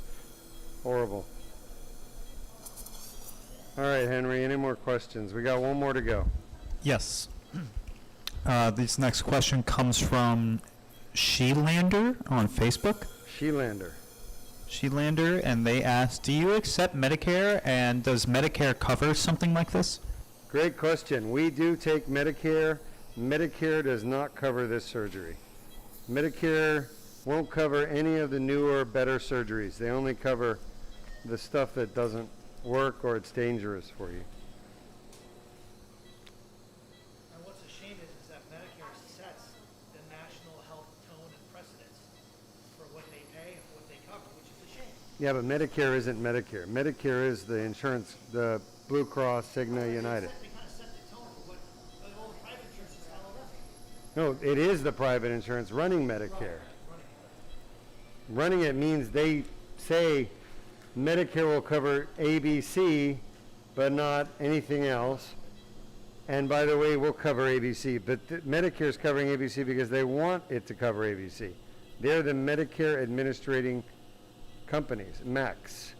Horrible. All right, Henry, any more questions? We got one more to go. Yes. This next question comes from Sheelander on Facebook. Sheelander. Sheelander, and they asked, do you accept Medicare, and does Medicare cover something like this? Great question. We do take Medicare. Medicare does not cover this surgery. Medicare won't cover any of the newer, better surgeries. They only cover the stuff that doesn't work or it's dangerous for you. And what's a shame is that Medicare sets the national health tone and precedence for what they pay and what they cover, which is a shame. Yeah, but Medicare isn't Medicare. Medicare is the insurance, the Blue Cross, Cigna, United. They kind of set the tone for what all the private insurance is follow us. No, it is the private insurance running Medicare. Running it means they say Medicare will cover ABC, but not anything else. And by the way, we'll cover ABC, but Medicare is covering ABC because they want it to cover ABC. They're the Medicare administrating companies, MACs.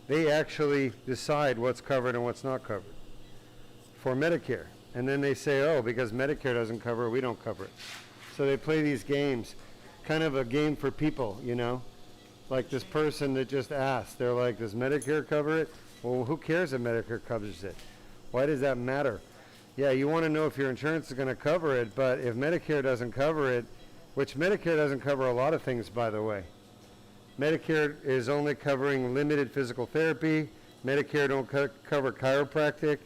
They actually decide what's covered and what's not covered for Medicare. And then they say, oh, because Medicare doesn't cover it, we don't cover it. So they play these games, kind of a game for people, you know? Like this person that just asked, they're like, does Medicare cover it? Well, who cares if Medicare covers it? Why does that matter? Yeah, you want to know if your insurance is going to cover it, but if Medicare doesn't cover it, which Medicare doesn't cover a lot of things, by the way. Medicare is only covering limited physical therapy. Medicare don't cover chiropractic.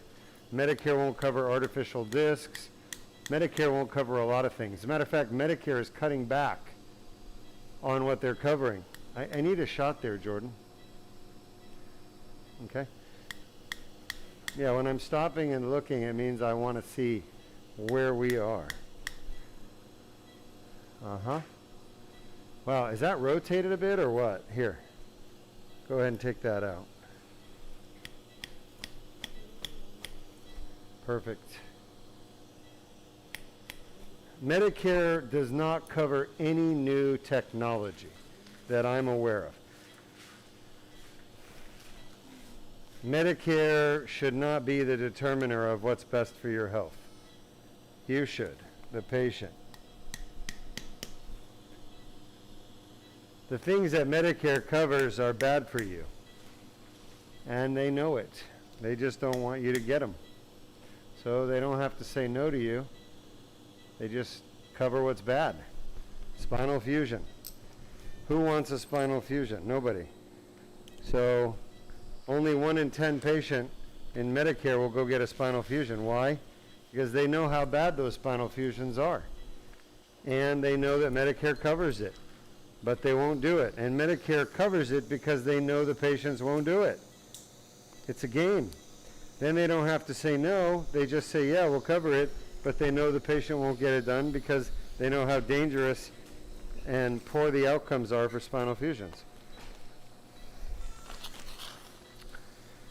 Medicare won't cover artificial discs. Medicare won't cover a lot of things. As a matter of fact, Medicare is cutting back on what they're covering. I need a shot there, Jordan. Okay? Yeah, when I'm stopping and looking, it means I want to see where we are. Uh-huh. Wow, is that rotated a bit or what? Here. Go ahead and take that out. Perfect. Medicare does not cover any new technology that I'm aware of. Medicare should not be the determiner of what's best for your health. You should, the patient. The things that Medicare covers are bad for you. And they know it. They just don't want you to get them. So they don't have to say no to you. They just cover what's bad. Spinal fusion. Who wants a spinal fusion? Nobody. So only 1 in 10 patient in Medicare will go get a spinal fusion. Why? Because they know how bad those spinal fusions are. And they know that Medicare covers it. But they won't do it. And Medicare covers it because they know the patients won't do it. It's a game. Then they don't have to say no. They just say, yeah, we'll cover it. But they know the patient won't get it done because they know how dangerous and poor the outcomes are for spinal fusions.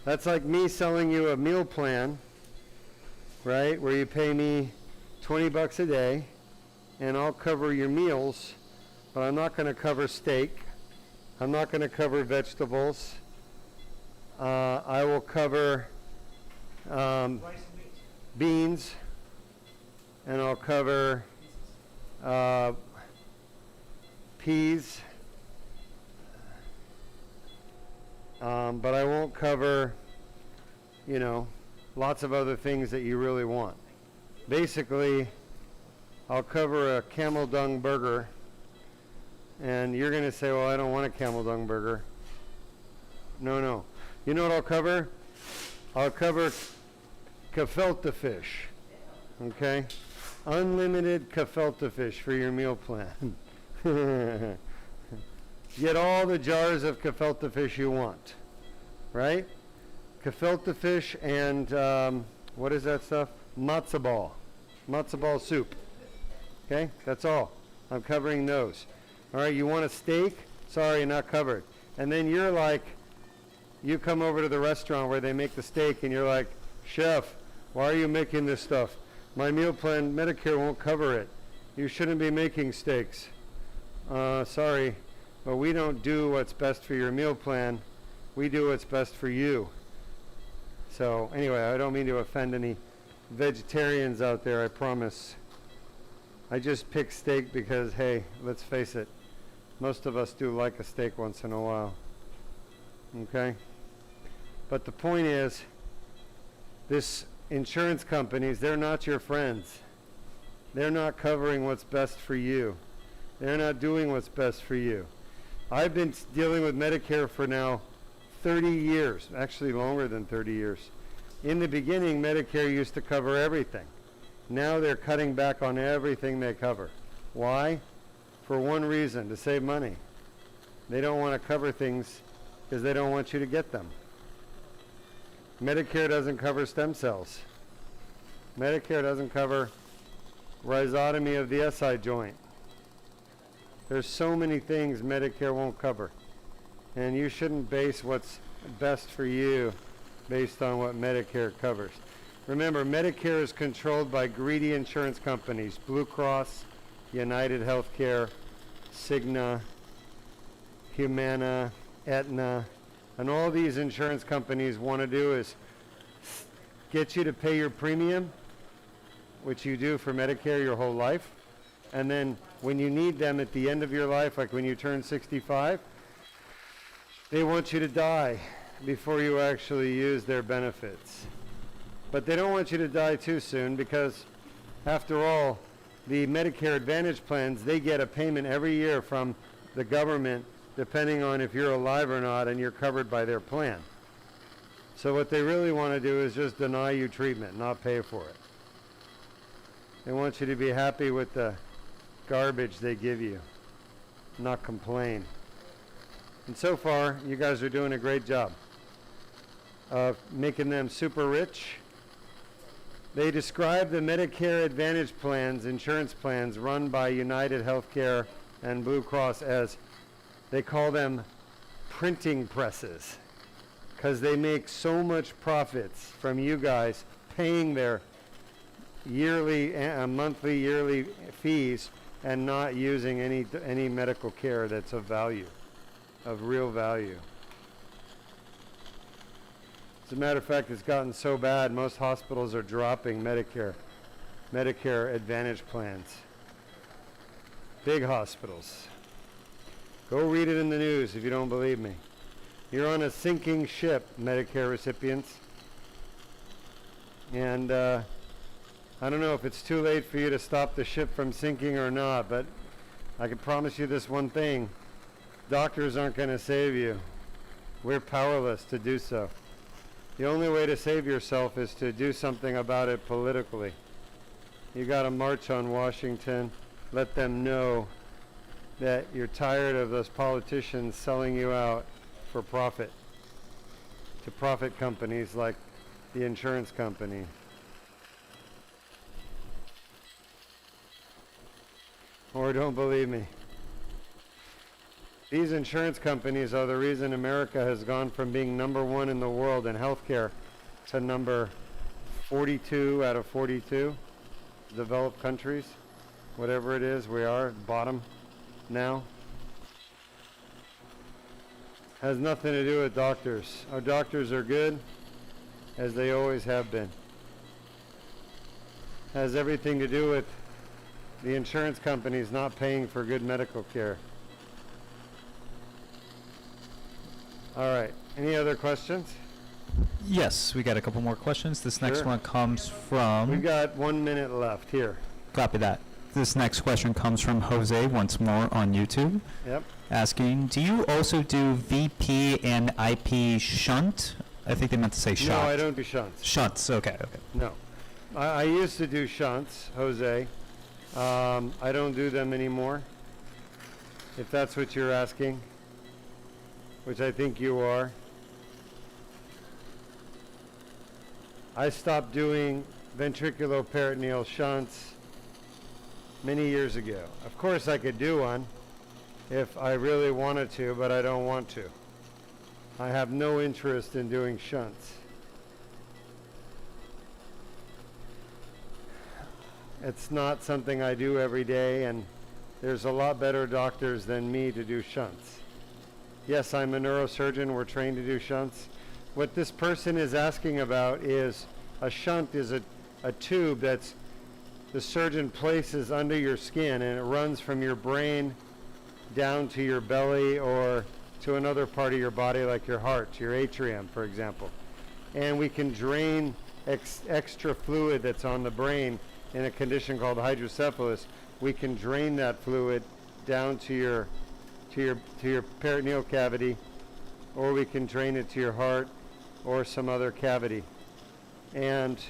That's like me selling you a meal plan, right, where you pay me $20 a day, and I'll cover your meals, but I'm not going to cover steak. I'm not going to cover vegetables. I will cover Rice and beans, and I'll cover peas, but I won't cover, you know, lots of other things that you really want. Basically, I'll cover a camel dung burger, and you're going to say, well, I don't want a camel dung burger. No. You know what I'll cover? I'll cover gefilte fish, okay? Unlimited gefilte fish for your meal plan. Get all the jars of gefilte fish you want, right? Gefilte fish and what is that stuff? Matzo ball soup. Okay, that's all. I'm covering those. All right, you want a steak? Sorry, not covered. And then you're like, you come over to the restaurant where they make the steak and you're like, chef, why are you making this stuff? My meal plan, Medicare won't cover it. You shouldn't be making steaks. Sorry, but we don't do what's best for your meal plan. We do what's best for you. So anyway, I don't mean to offend any vegetarians out there, I promise. I just pick steak because, hey, let's face it, most of us do like a steak once in a while. Okay? But the point is, this insurance companies, they're not your friends. They're not covering what's best for you. They're not doing what's best for you. I've been dealing with Medicare for now 30 years, actually longer than 30 years. In the beginning, Medicare used to cover everything. Now they're cutting back on everything they cover. Why? For one reason, to save money. They don't want to cover things because they don't want you to get them. Medicare doesn't cover stem cells. Medicare doesn't cover rhizotomy of the SI joint. There's so many things Medicare won't cover. And you shouldn't base what's best for you based on what Medicare covers. Remember, Medicare is controlled by greedy insurance companies, Blue Cross, United Healthcare, Cigna, Humana, Aetna, and all these insurance companies want to do is get you to pay your premium, which you do for Medicare your whole life, and then when you need them at the end of your life, like when you turn 65, they want you to die before you actually use their benefits. But they don't want you to die too soon because, after all, the Medicare Advantage plans, they get a payment every year from the government depending on if you're alive or not and you're covered by their plan. So what they really want to do is just deny you treatment, not pay for it. They want you to be happy with the garbage they give you, not complain. And so far, you guys are doing a great job of making them super rich. They describe the Medicare Advantage plans, insurance plans run by United Healthcare and Blue Cross as, they call them printing presses, because they make so much profits from you guys paying their yearly, monthly, yearly fees and not using any medical care that's of value, of real value. As a matter of fact, it's gotten so bad, most hospitals are dropping Medicare Advantage plans. Big hospitals. Go read it in the news if you don't believe me. You're on a sinking ship, Medicare recipients. And I don't know if it's too late for you to stop the ship from sinking or not, but I can promise you this one thing. Doctors aren't going to save you. We're powerless to do so. The only way to save yourself is to do something about it politically. You got to march on Washington, let them know that you're tired of those politicians selling you out for profit to profit companies like the insurance company. Or don't believe me. These insurance companies are the reason America has gone from being number 1 in the world in healthcare to number 42 out of 42 developed countries. Whatever it is, we are bottom now. Has nothing to do with doctors. Our doctors are good, as they always have been. Has everything to do with the insurance companies not paying for good medical care. All right. Any other questions? Yes, we got a couple more questions. This next Sure. one comes We've from... got 1 minute left here. Copy that. This next question comes from Jose once more on YouTube, Yep. asking, do you also do VP and IP shunt? I think they meant to say shunt. No, I don't do shunts. Shunts, okay. No. I used to do shunts, Jose. I don't do them anymore, if that's what you're asking, which I think you are. I stopped doing ventriculoperitoneal shunts many years ago. Of course I could do one if I really wanted to, but I don't want to. I have no interest in doing shunts. It's not something I do every day, and there's a lot better doctors than me to do shunts. Yes, I'm a neurosurgeon. We're trained to do shunts. What this person is asking about is a shunt is a tube that's the surgeon places under your skin, and it runs from your brain down to your belly or to another part of your body like your heart, your atrium, for example. And we can drain extra fluid that's on the brain in a condition called hydrocephalus. We can drain that fluid down to your peritoneal cavity, or we can drain it to your heart or some other cavity. And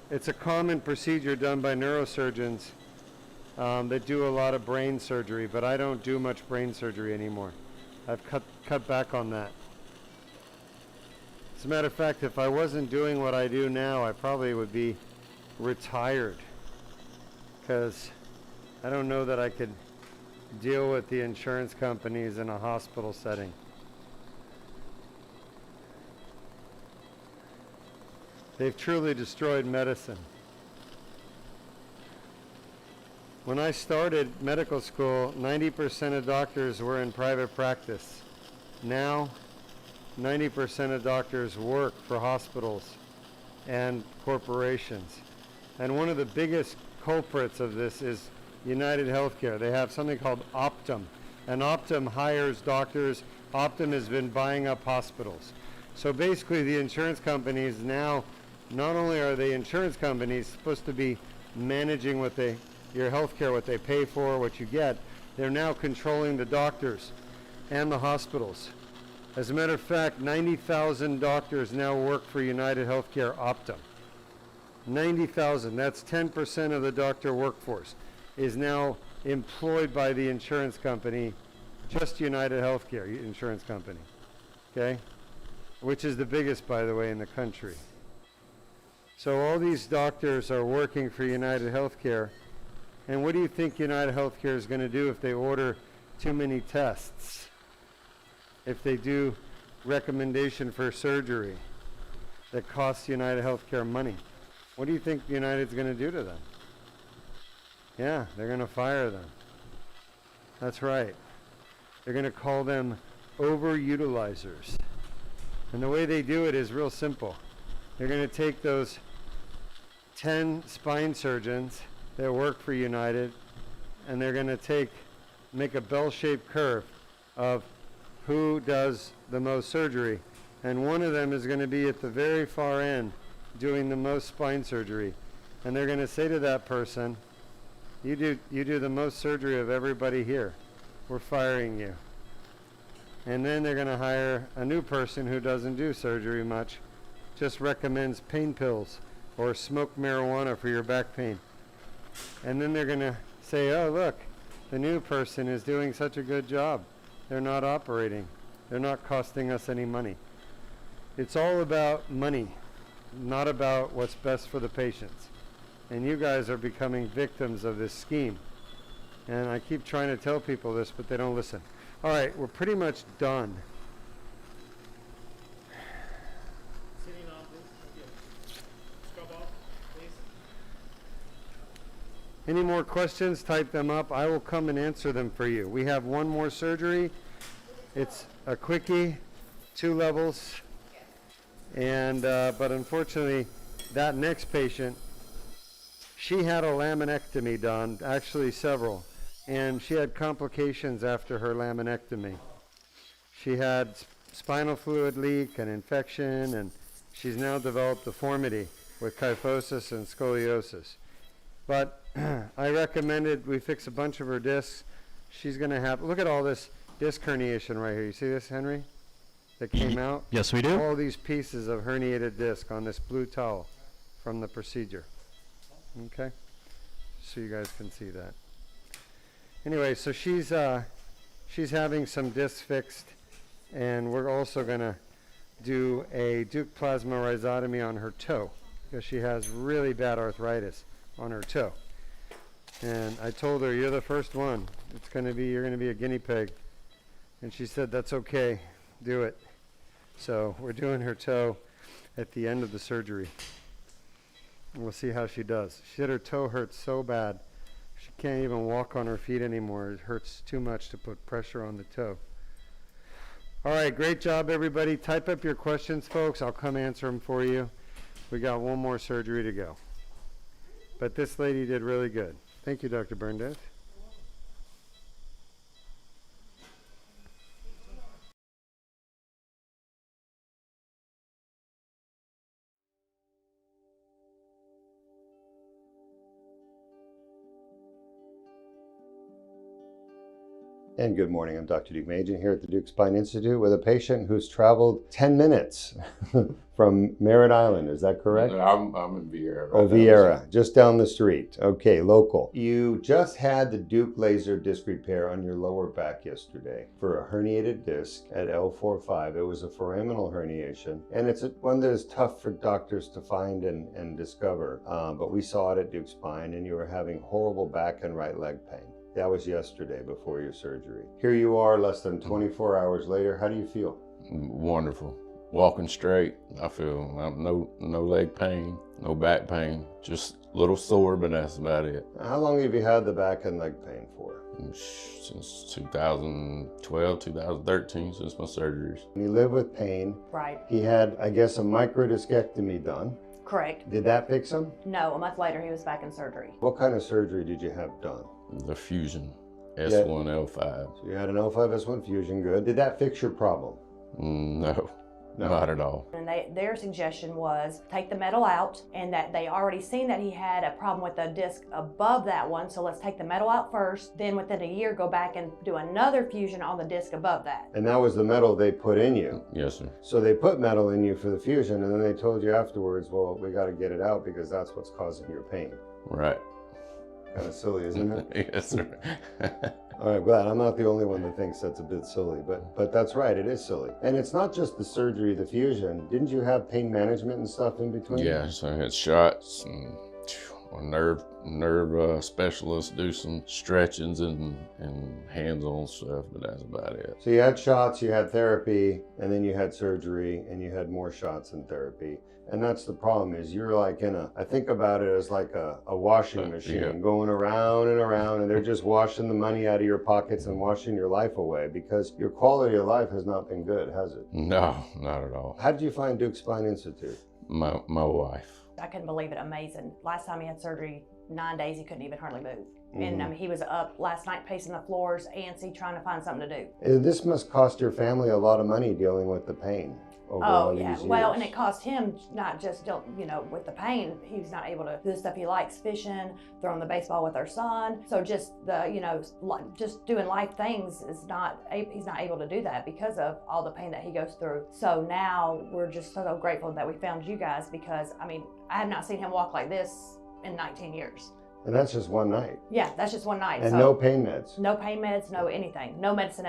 it's a common procedure done by neurosurgeons that do a lot of brain surgery, but I don't do much brain surgery anymore. I've cut back on that. As a matter of fact, if I wasn't doing what I do now, I probably would be retired, because I don't know that I could deal with the insurance companies in a hospital setting. They've truly destroyed medicine. When I started medical school, 90% of doctors were in private practice. Now, 90% of doctors work for hospitals and corporations. And one of the biggest culprits of this is United Healthcare. They have something called Optum. And Optum hires doctors. Optum has been buying up hospitals. So basically the insurance companies now, not only are they insurance companies supposed to be managing your health care, what they pay for, what you get, they're now controlling the doctors and the hospitals. As a matter of fact, 90,000 doctors now work for United Healthcare Optum. 90,000, that's 10% of the doctor workforce, is now employed by the insurance company, just United Healthcare insurance company, okay? Which is the biggest, by the way, in the country. So all these doctors are working for United Healthcare, and what do you think United Healthcare is going to do if they order too many tests? If they do recommendation for surgery that costs United Healthcare money? What do you think United's going to do to them? Yeah, they're going to fire them. That's right. They're going to call them overutilizers. And the way they do it is real simple. They're going to take those 10 spine surgeons that work for United, and they're going to make a bell-shaped curve of who does the most surgery. And one of them is going to be at the very far end doing the most spine surgery. And they're going to say to that person, you do the most surgery of everybody here. We're firing you. And then they're going to hire a new person who doesn't do surgery much, just recommends pain pills or smoke marijuana for your back pain. And then they're going to say, oh, look, the new person is doing such a good job. They're not operating. They're not costing us any money. It's all about money, not about what's best for the patients. And you guys are becoming victims of this scheme. And I keep trying to tell people this, but they don't listen. All right, we're pretty much done. Sitting on this. Okay. Scrub off, please. Any more questions, type them up. I will come and answer them for you. We have one more surgery. It's a quickie, 2 levels. And, but unfortunately, that next patient, she had a laminectomy done, actually several, and she had complications after her laminectomy. She had spinal fluid leak and infection, and she's now developed deformity with kyphosis and scoliosis. But I recommended we fix a bunch of her discs. She's going to have, look at all this disc herniation right here. You see this, Henry? That came out? Yes, we do. All these pieces of herniated disc on this blue towel from the procedure. Okay? So you guys can see that. Anyway, so she's having some discs fixed, and we're also going to do a Deuk plasma rhizotomy on her toe, because she has really bad arthritis on her toe. And I told her, you're the first one. You're going to be a guinea pig. And she said, that's okay, do it. So we're doing her toe at the end of the surgery. And we'll see how she does. She said her toe hurts so bad, she can't even walk on her feet anymore. It hurts too much to put pressure on the toe. All right, great job, everybody. Type up your questions, folks. I'll come answer them for you. We got one more surgery to go. But this lady did really good. Thank you, Dr. Berndev. And good morning, I'm Dr. Deuk Magin here at the Deuk Spine Institute with a patient who's traveled 10 minutes from Merritt Island, is that correct? I'm in Vieira. Oh, Vieira, just down the street. Okay, local. You just had the Deuk laser disc repair on your lower back yesterday for a herniated disc at L4-5. It was a foraminal herniation, and it's one that is tough for doctors to find and discover. But we saw it at Deuk Spine, and you were having horrible back and right leg pain. That was yesterday before your surgery. Here you are less than 24 hours later. How do you feel? Wonderful. Walking straight. I feel no leg pain, no back pain, just a little sore, but that's about it. How long have you had the back and leg pain for? Since 2012, 2013, since my surgeries. You live with pain. Right, He had, I guess, a microdiscectomy done. correct. Did that fix him? No, a month later he was back in surgery. What kind of surgery did you have done? The fusion, S1, L5. So you had an L5-S1 fusion, good. Did that fix your problem? No, No. not at all. And their suggestion was take the metal out, and that they already seen that he had a problem with the disc above that one, so let's take the metal out first, then within a year go back and do another fusion on the disc above that. And that was the metal they put in you. Yes, sir. So they put metal in you for the fusion, and then they told you afterwards, well, we got to get it out because that's what's causing your pain. Right. Kind of silly, isn't it? Yes, sir. All right, glad I'm not the only one that thinks that's a bit silly, but that's right, it is silly. And it's not just the surgery, the fusion. Didn't you have pain management and stuff in between? Yeah, so I had shots and a nerve specialist do some stretchings and hands-on stuff, but that's about it. So you had shots, you had therapy, and then you had surgery, and you had more shots and therapy. And that's the problem is you're like I think about it as like a washing machine Yeah. going around and around, and they're just washing the money out of your pockets and washing your life away because your quality of life has not been good, has it? No, not at all. How did you find Deuk Spine Institute? My wife. I couldn't believe it, amazing. Last time he had surgery, 9 days he couldn't even hardly move. Mm-hmm. And I mean, he was up last night pacing the floors, antsy, trying to find something to do. This must cost your family a lot of money dealing with the pain over all Oh these yeah, years. well, and it cost him not just with the pain. He's not able to do the stuff he likes, fishing, throwing the baseball with our son. So just just doing life things he's not able to do that because of all the pain that he goes through. So now we're just so grateful that we found you guys because I mean I have not seen him walk like this in 19 years. And that's just one night. Yeah, that's just one night. And so no pain meds. no pain meds, no anything, no medicine.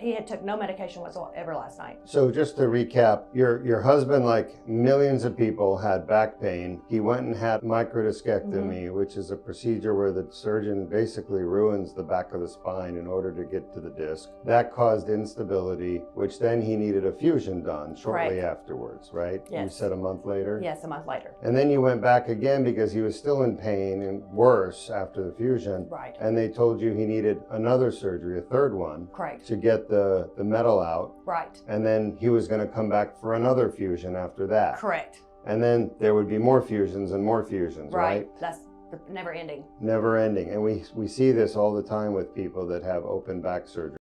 He had took no medication whatsoever last night. So just to recap, your husband, like millions of people, had back pain. He went and had microdiscectomy, which is a procedure where the surgeon basically ruins the back of the spine in order to get to the disc. That caused instability, which then he needed a fusion done shortly afterwards, right? Yes. You said a month later? Yes, a month later. And then you went back again because he was still in pain and worse after the fusion. Right. And they told you he needed another surgery, a third one, Correct. to get the metal out. Right. And then he was going to come back for another fusion after that. Correct. And then there would be more fusions and more fusions, right? That's never ending. Never ending. And we see this all the time with people that have open back surgery.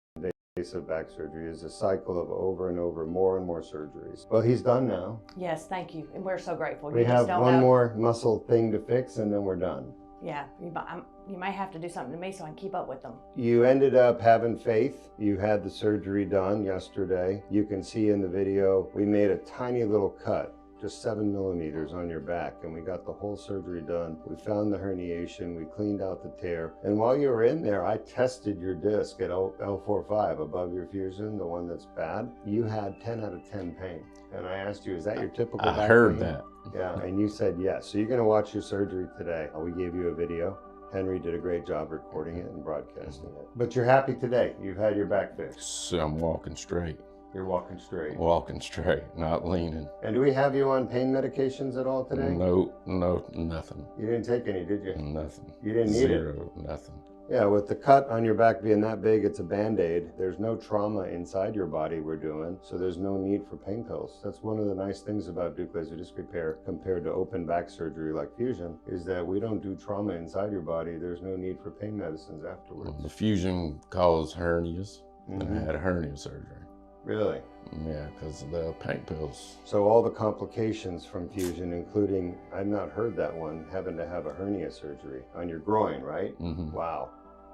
Invasive back surgery is a cycle of over and over, more and more surgeries. Well, he's done now. Yes, thank you. And we're so grateful. We You just have don't one know. more muscle thing to fix and then we're done. Yeah, you may have to do something to me so I can keep up with them. You ended up having faith. You had the surgery done yesterday. You can see in the video, we made a tiny little cut, just 7 millimeters on your back, and we got the whole surgery done. We found the herniation, we cleaned out the tear. And while you were in there, I tested your disc at L4-5 above your fusion, the one that's bad. You had 10 out of 10 pain. And I asked you, is that your typical I back heard pain? that. Yeah, and you said yes. So you're gonna watch your surgery today. We gave you a video. Henry did a great job recording it and broadcasting it. But you're happy today. You've had your back fixed. So I'm walking straight. You're walking straight. Walking straight, not leaning. And do we have you on pain medications at all today? No, nothing. You didn't take any, did you? Nothing. You didn't need it? Zero, nothing. Yeah, with the cut on your back being that big, it's a Band-Aid. There's no trauma inside your body we're doing, so there's no need for pain pills. That's one of the nice things about Deuk laser disc repair compared to open back surgery like fusion, is that we don't do trauma inside your body. There's no need for pain medicines afterwards. The fusion caused hernias, and I had a hernia surgery. Really? Yeah, because of the pain pills. So all the complications from fusion, including, I've not heard that one, having to have a hernia surgery on your groin, right? Mm-hmm. Wow.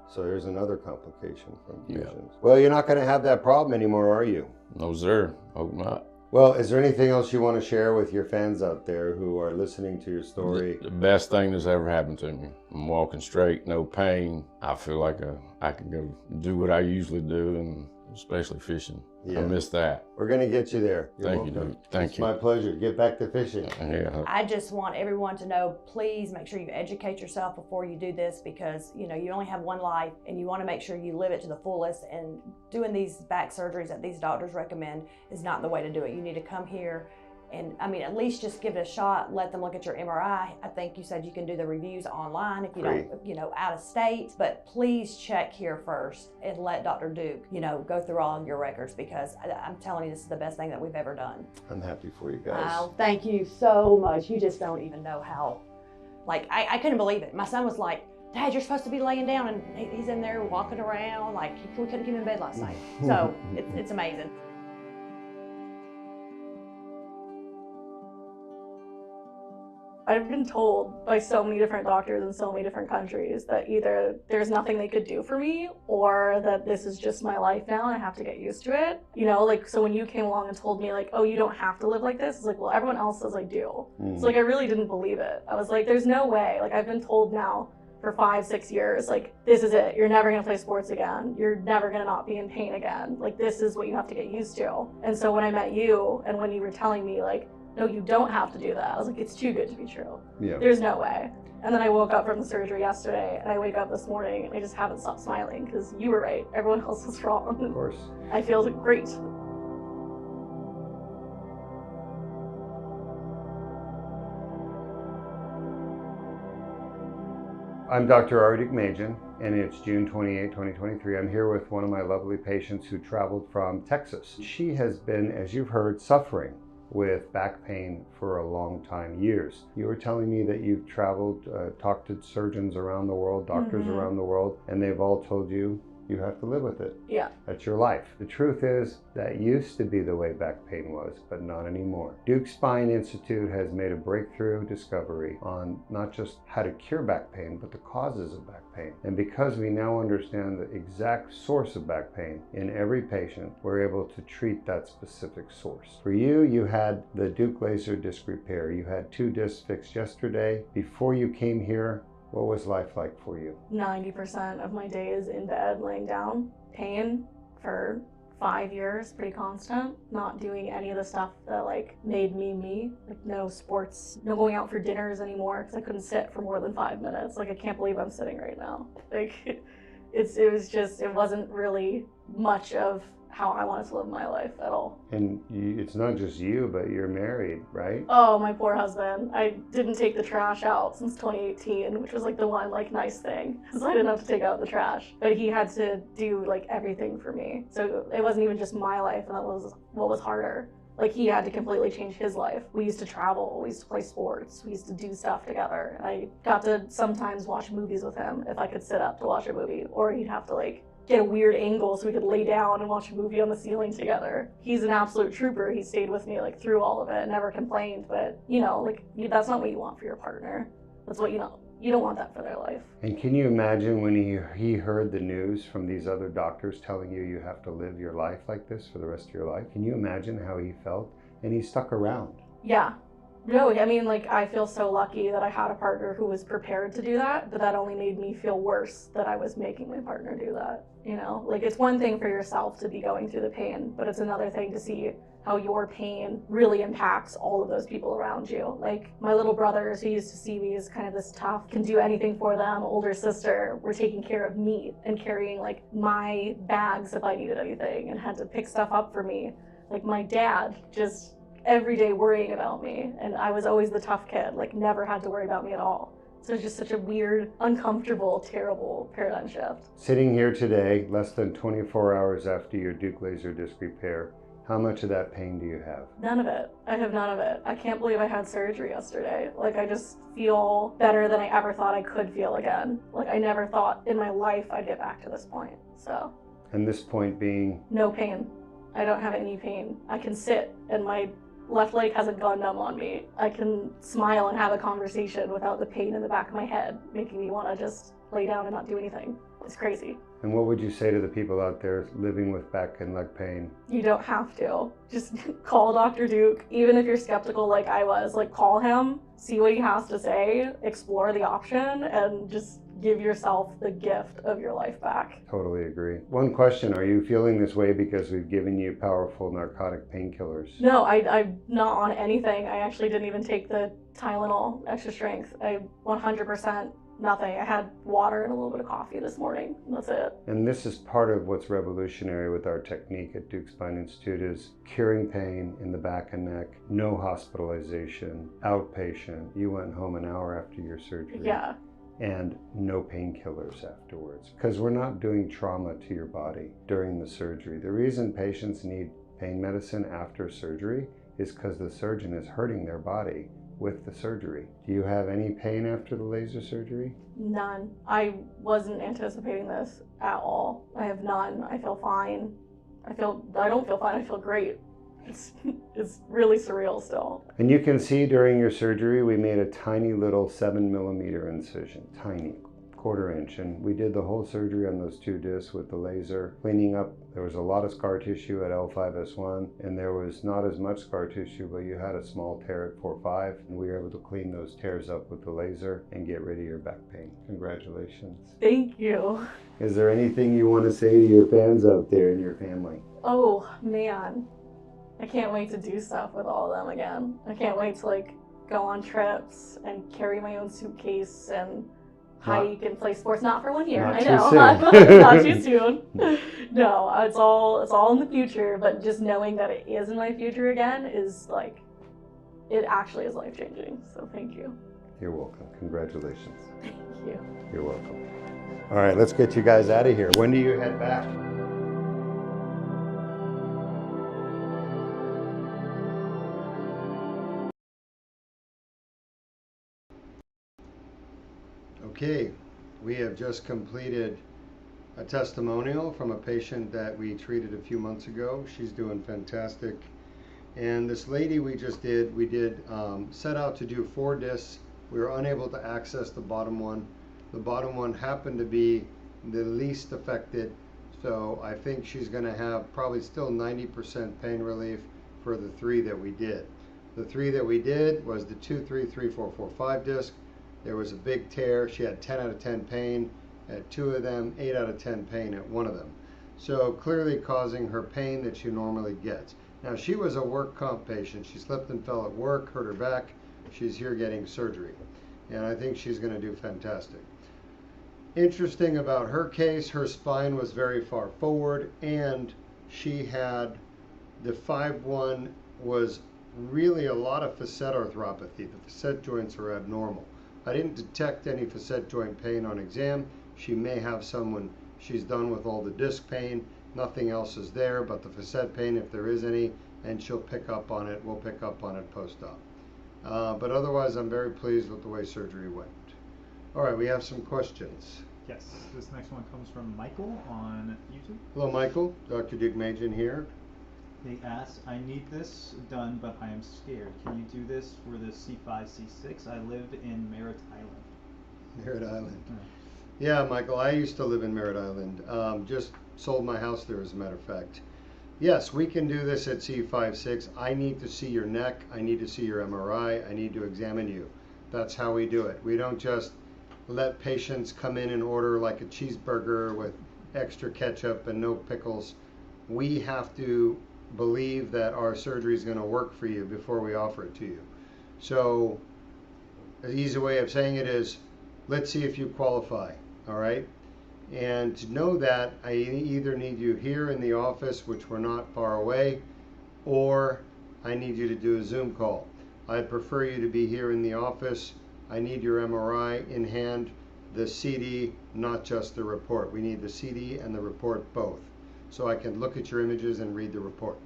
So there's another complication from Yeah. fusions. Well, you're not going to have that problem anymore, are you? No, sir. Hope not. Well, is there anything else you want to share with your fans out there who are listening to your story? The best thing that's ever happened to me. I'm walking straight, no pain. I feel like I can go do what I usually do, and especially fishing. Yeah. I miss that. We're going to get you there. You're Thank you, welcome. Duke. Thank It's you. my pleasure. Get back to fishing. Yeah. I just want everyone to know, please make sure you educate yourself before you do this, because you only have one life and you want to make sure you live it to the fullest, and doing these back surgeries that these doctors recommend is not the way to do it. You need to come here and at least just give it a shot. Let them look at your MRI. I think you said you can do the reviews online if you don't, out of state, but please check here first and let Dr. Deuk, go through all of your records, because I'm telling you, this is the best thing that we've ever done. I'm happy for you guys. Oh, thank you so much. You just don't even know how, I couldn't believe it. My son was like, Dad, you're supposed to be laying down, and he's in there walking around, we couldn't keep him in bed last night. So it's amazing. I've been told by so many different doctors in so many different countries that either there's nothing they could do for me, or that this is just my life now and I have to get used to it. So when you came along and told me oh, you don't have to live like this, it's well, everyone else says I do. So I really didn't believe it. I was like, there's no way. I've been told now for 5-6 years, this is it. You're never gonna play sports again. You're never gonna not be in pain again. This is what you have to get used to. And so when I met you, and when you were telling me no, you don't have to do that, I was like, it's too good to be true. Yeah. There's no way. And then I woke up from the surgery yesterday, and I wake up this morning, and I just haven't stopped smiling, because you were right. Everyone else was wrong. Of course. I feel great. I'm Dr. Deuk, and it's June 28, 2023. I'm here with one of my lovely patients who traveled from Texas. She has been, as you've heard, suffering with back pain for a long time, years. You were telling me that you've traveled, talked to surgeons around the world, doctors around the world, and they've all told you you have to live with it. Yeah. That's your life. The truth is that used to be the way back pain was, but not anymore. Deuk Spine Institute has made a breakthrough discovery on not just how to cure back pain, but the causes of back pain. And because we now understand the exact source of back pain in every patient, we're able to treat that specific source. For you, you had the Deuk laser disc repair. You had 2 discs fixed yesterday. Before you came here, what was life like for you? 90% of my day is in bed, laying down. Pain for 5 years, pretty constant. Not doing any of the stuff that made me me. No sports, no going out for dinners anymore, because I couldn't sit for more than 5 minutes. I can't believe I'm sitting right now. It wasn't really much of how I wanted to live my life at all. And it's not just you, but you're married, right? Oh, my poor husband. I didn't take the trash out since 2018, which was the one nice thing, so I didn't have to take out the trash. But he had to do everything for me. So it wasn't even just my life, and that was what was harder. He had to completely change his life. We used to travel, we used to play sports, we used to do stuff together. I got to sometimes watch movies with him if I could sit up to watch a movie, or he'd have to get a weird angle so we could lay down and watch a movie on the ceiling together. He's an absolute trooper. He stayed with me through all of it, never complained, but that's not what you want for your partner. That's what you don't want that for their life. And can you imagine when he heard the news from these other doctors telling you you have to live your life like this for the rest of your life? Can you imagine how he felt? And he stuck around. Yeah. No, I feel so lucky that I had a partner who was prepared to do that, but that only made me feel worse that I was making my partner do that. It's one thing for yourself to be going through the pain, but it's another thing to see how your pain really impacts all of those people around you. My little brothers, who used to see me as kind of this tough, can do anything for them, older sister, were taking care of me and carrying my bags if I needed anything, and had to pick stuff up for me. My dad just every day worrying about me, and I was always the tough kid, never had to worry about me at all. So it's just such a weird, uncomfortable, terrible paradigm shift. Sitting here today, less than 24 hours after your Deuk laser disc repair, how much of that pain do you have? None of it. I have none of it. I can't believe I had surgery yesterday. I just feel better than I ever thought I could feel again. I never thought in my life I'd get back to this point, so. And this point being? No pain. I don't have any pain. I can sit, and my left leg hasn't gone numb on me. I can smile and have a conversation without the pain in the back of my head making me want to just lay down and not do anything. It's crazy. And what would you say to the people out there living with back and leg pain? You don't have to. Just call Dr. Deuk. Even if you're skeptical like I was, like call him, see what he has to say, explore the option, and just give yourself the gift of your life back. Totally agree. One question, are you feeling this way because we've given you powerful narcotic painkillers? No, I'm not on anything. I actually didn't even take the Tylenol extra strength. I 100% nothing. I had water and a little bit of coffee this morning. That's it. And this is part of what's revolutionary with our technique at Duke Spine Institute is curing pain in the back and neck, no hospitalization, outpatient. You went home an hour after your surgery. Yeah. And no painkillers afterwards, because we're not doing trauma to your body during the surgery. The reason patients need pain medicine after surgery is because the surgeon is hurting their body with the surgery. Do you have any pain after the laser surgery? None. I wasn't anticipating this at all. I have none. I feel fine. I don't feel fine. I feel great. It's really surreal still. And you can see during your surgery, we made a tiny little 7mm incision, tiny, 1/4 inch. And we did the whole surgery on those 2 discs with the laser, cleaning up. There was a lot of scar tissue at L2-S1, and there was not as much scar tissue, but you had a small tear at 4-5. And we were able to clean those tears up with the laser and get rid of your back pain. Congratulations. Thank you. Is there anything you want to say to your fans out there and your family? Oh, man. I can't wait to do stuff with all of them again. I can't wait to like go on trips and carry my own suitcase and hike and play sports. Not for 1 year. Not I too know. soon. Not too soon. No, it's all in the future, but just knowing that it is in my future again is like, it actually is life changing. So thank you. You're welcome. Congratulations. Thank you. You're welcome. All right, let's get you guys out of here. When do you head back? Okay, we have just completed a testimonial from a patient that we treated a few months ago. She's doing fantastic. And this lady we did set out to do 4 discs. We were unable to access the bottom one. The bottom one happened to be the least affected. So I think she's gonna have probably still 90% pain relief for the 3 that we did. The 3 that we did was the 2, 3, 3, 4, 4, 5 disc. There was a big tear. She had 10 out of 10 pain at 2 of them, 8 out of 10 pain at 1 of them. So clearly causing her pain that she normally gets. Now she was a work comp patient. She slipped and fell at work, hurt her back. She's here getting surgery. And I think she's gonna do fantastic. Interesting about her case, her spine was very far forward and she had the 5-1 was really a lot of facet arthropathy. The facet joints are abnormal. I didn't detect any facet joint pain on exam. She may have some when she's done with all the disc pain. Nothing else is there but the facet pain if there is any, and she'll pick up on it. We'll pick up on it post-op. But otherwise, I'm very pleased with the way surgery went. All right, we have some questions. Yes, this next one comes from Michael on YouTube. Hello, Michael. Dr. Duke Majan here. They ask, I need this done, but I am scared. Can you do this for the C5, C6? I live in Merritt Island. Merritt Island. Yeah, Michael, I used to live in Merritt Island. Just sold my house there, as a matter of fact. Yes, we can do this at C5-6. I need to see your neck. I need to see your MRI. I need to examine you. That's how we do it. We don't just let patients come in and order like a cheeseburger with extra ketchup and no pickles. We have to believe that our surgery is going to work for you before we offer it to you. So an easy way of saying it is, let's see if you qualify, all right? And to know that, I either need you here in the office, which we're not far away, or I need you to do a Zoom call. I'd prefer you to be here in the office. I need your MRI in hand, the CD, not just the report. We need the CD and the report both, so I can look at your images and read the report.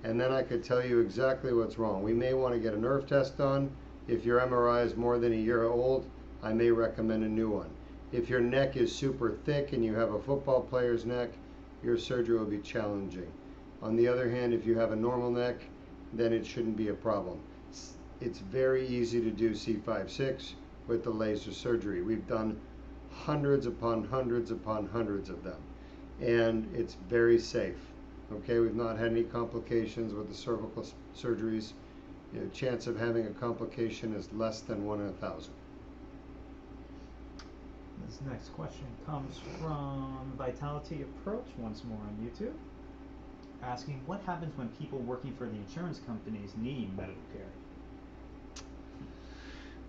And then I could tell you exactly what's wrong. We may want to get a nerve test done. If your MRI is more than a year old, I may recommend a new one. If your neck is super thick and you have a football player's neck, your surgery will be challenging. On the other hand, if you have a normal neck, then it shouldn't be a problem. It's very easy to do C5-6 with the laser surgery. We've done hundreds upon hundreds upon hundreds of them. And it's very safe. Okay, we've not had any complications with the cervical surgeries. The chance of having a complication is less than 1 in 1,000. This next question comes from Vitality Approach once more on YouTube, asking what happens when people working for the insurance companies need medical care?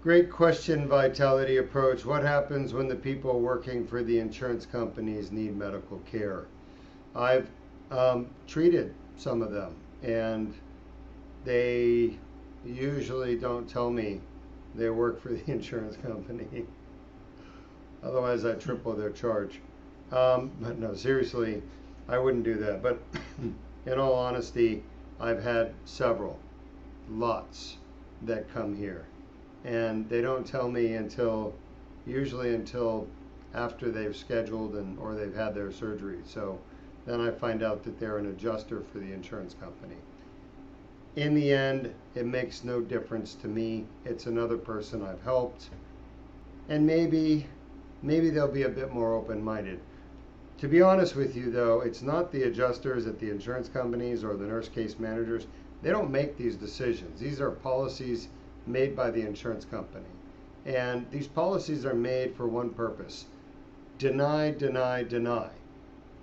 Great question, Vitality Approach. What happens when the people working for the insurance companies need medical care? I've treated some of them, and they usually don't tell me they work for the insurance company. Otherwise, I triple their charge. But no, seriously, I wouldn't do that. But in all honesty, I've had several, lots that come here. And they don't tell me usually until after they've scheduled or they've had their surgery. So then I find out that they're an adjuster for the insurance company. In the end, it makes no difference to me. It's another person I've helped. And maybe they'll be a bit more open-minded. To be honest with you, though, it's not the adjusters at the insurance companies or the nurse case managers. They don't make these decisions. These are policies made by the insurance company. And these policies are made for one purpose: deny, deny, deny.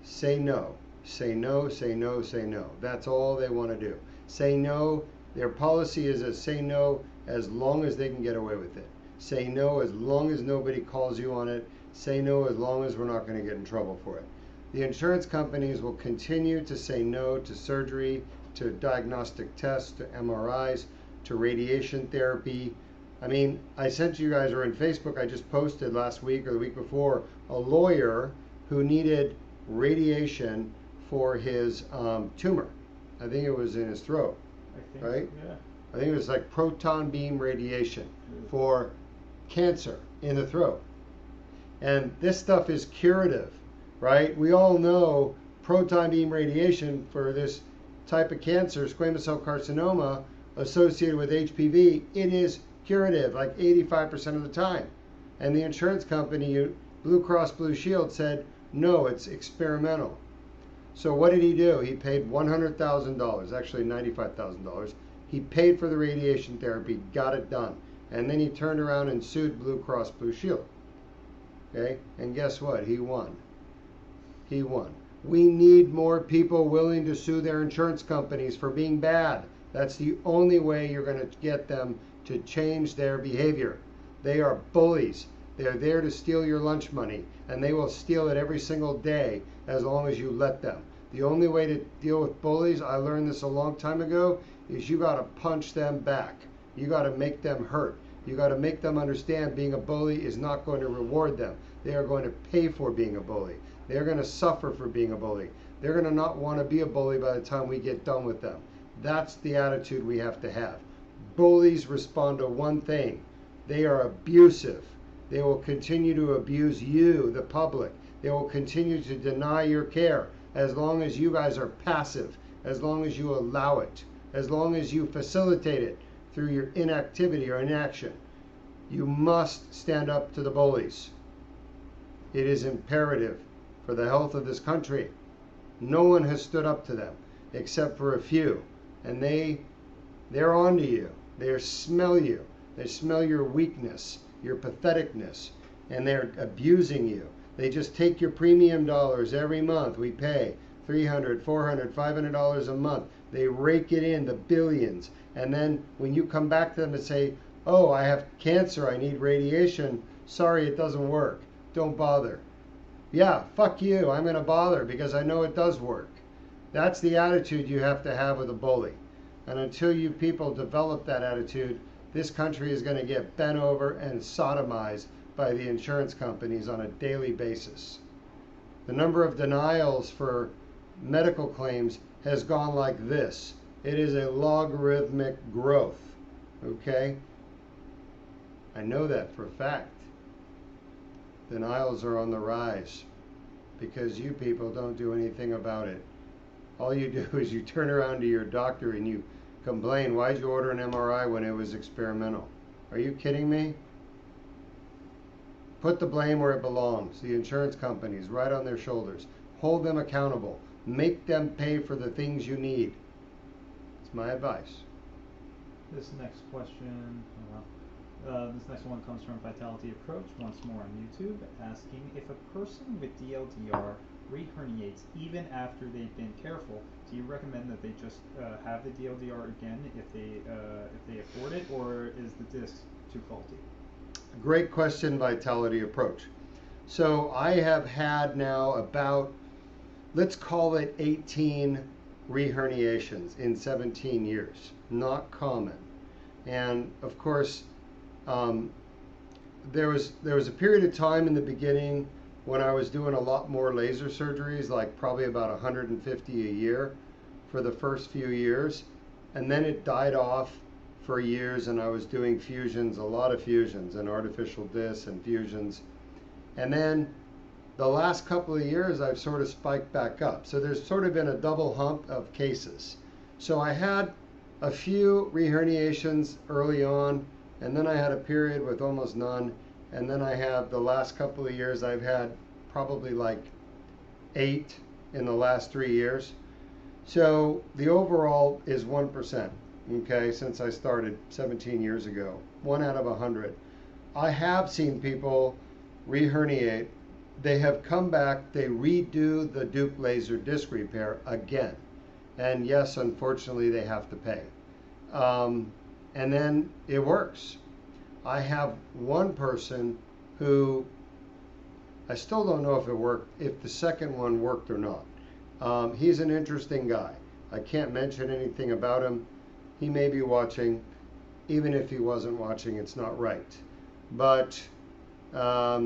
Say no. Say no, say no, say no. That's all they want to do. Say no. Their policy is to say no as long as they can get away with it. Say no as long as nobody calls you on it. Say no as long as we're not going to get in trouble for it. The insurance companies will continue to say no to surgery, to diagnostic tests, to MRIs, to radiation therapy. I mean, I sent you guys, or in Facebook, I just posted last week or the week before, a lawyer who needed radiation for his tumor. I think it was in his throat, right? Yeah. I think it was like proton beam radiation for cancer in the throat. And this stuff is curative, right? We all know proton beam radiation for this type of cancer, squamous cell carcinoma, associated with HPV, it is curative, like 85% of the time. And the insurance company, Blue Cross Blue Shield, said, no, it's experimental. So what did he do? He paid $100,000, actually $95,000. He paid for the radiation therapy, got it done. And then he turned around and sued Blue Cross Blue Shield. Okay? And guess what? He won. He won. We need more people willing to sue their insurance companies for being bad. That's the only way you're going to get them to change their behavior. They are bullies. They're there to steal your lunch money, and they will steal it every single day as long as you let them. The only way to deal with bullies, I learned this a long time ago, is you got to punch them back. You got to make them hurt. You got to make them understand being a bully is not going to reward them. They are going to pay for being a bully. They're going to suffer for being a bully. They're going to not want to be a bully by the time we get done with them. That's the attitude we have to have. Bullies respond to one thing. They are abusive. They will continue to abuse you, the public. They will continue to deny your care as long as you guys are passive, as long as you allow it, as long as you facilitate it through your inactivity or inaction. You must stand up to the bullies. It is imperative for the health of this country. No one has stood up to them except for a few. And they're onto you. They smell you. They smell your weakness, your patheticness, and they're abusing you. They just take your premium dollars every month. We pay $300, $400, $500 a month. They rake it in the billions. And then when you come back to them and say, oh, I have cancer, I need radiation, sorry, it doesn't work. Don't bother. Yeah, fuck you. I'm going to bother because I know it does work. That's the attitude you have to have with a bully. And until you people develop that attitude, this country is going to get bent over and sodomized by the insurance companies on a daily basis. The number of denials for medical claims has gone like this. It is a logarithmic growth. Okay? I know that for a fact. Denials are on the rise because you people don't do anything about it. All you do is you turn around to your doctor and you complain, why'd you order an MRI when it was experimental? Are you kidding me? Put the blame where it belongs. The insurance companies, right on their shoulders. Hold them accountable. Make them pay for the things you need. It's my advice. This next question, this next one comes from Vitality Approach, once more on YouTube, asking if a person with DLDR re-herniates even after they've been careful, do you recommend that they just have the DLDR again if they afford it, or is the disc too faulty? Great question, Vitality Approach. So I have had now about, let's call it 18 re-herniations in 17 years. Not common. And of course, there was a period of time in the beginning when I was doing a lot more laser surgeries, like probably about 150 a year for the first few years. And then it died off for years, and I was doing fusions, a lot of fusions and artificial discs and fusions. And then the last couple of years, I've sort of spiked back up. So there's sort of been a double hump of cases. So I had a few re-herniations early on, and then I had a period with almost none. And then I have the last couple of years, I've had probably like 8 in the last 3 years. So the overall is 1%, okay, since I started 17 years ago, 1 out of 100. I have seen people re-herniate. They have come back, they redo the Deuk laser disc repair again. And yes, unfortunately, they have to pay. And then it works. I have one person who, I still don't know if it worked, if the second one worked or not. He's an interesting guy. I can't mention anything about him. He may be watching. Even if he wasn't watching, it's not right. But I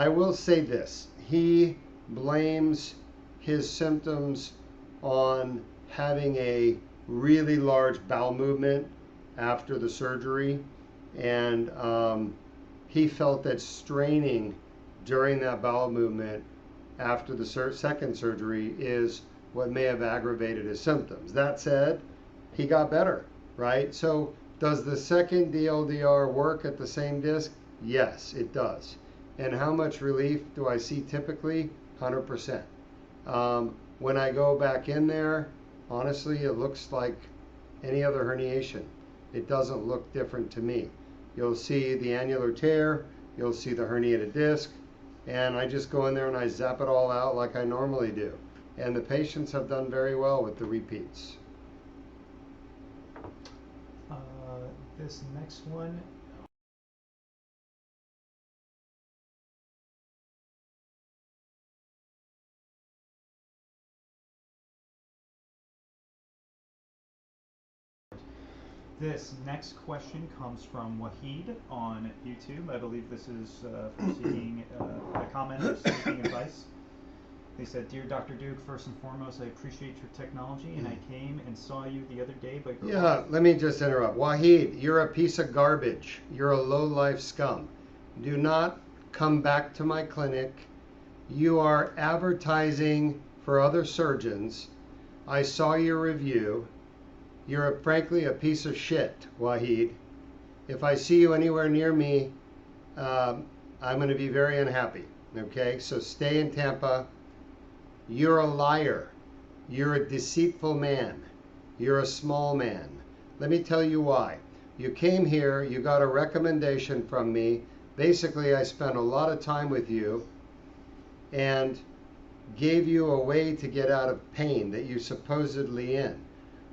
will say this. He blames his symptoms on having a really large bowel movement after the surgery, and he felt that straining during that bowel movement after the second surgery is what may have aggravated his symptoms. That said, he got better, right? So does the second DLDR work at the same disc? Yes, it does. And how much relief do I see typically? 100%. When I go back in there, honestly, it looks like any other herniation. It doesn't look different to me. You'll see the annular tear, you'll see the herniated disc, and I just go in there and I zap it all out like I normally do. And the patients have done very well with the repeats. This next one, This next question comes from Wahid on YouTube. I believe this is seeking a comment or seeking advice. They said, "Dear Dr. Deuk, first and foremost, I appreciate your technology, and I came and saw you the other day, but..." Yeah, let me just interrupt. Wahid, you're a piece of garbage. You're a low-life scum. Do not come back to my clinic. You are advertising for other surgeons. I saw your review. You're frankly a piece of shit, Wahid. If I see you anywhere near me, I'm going to be very unhappy. Okay, so stay in Tampa. You're a liar. You're a deceitful man. You're a small man. Let me tell you why. You came here, you got a recommendation from me. Basically, I spent a lot of time with you and gave you a way to get out of pain that you're supposedly in.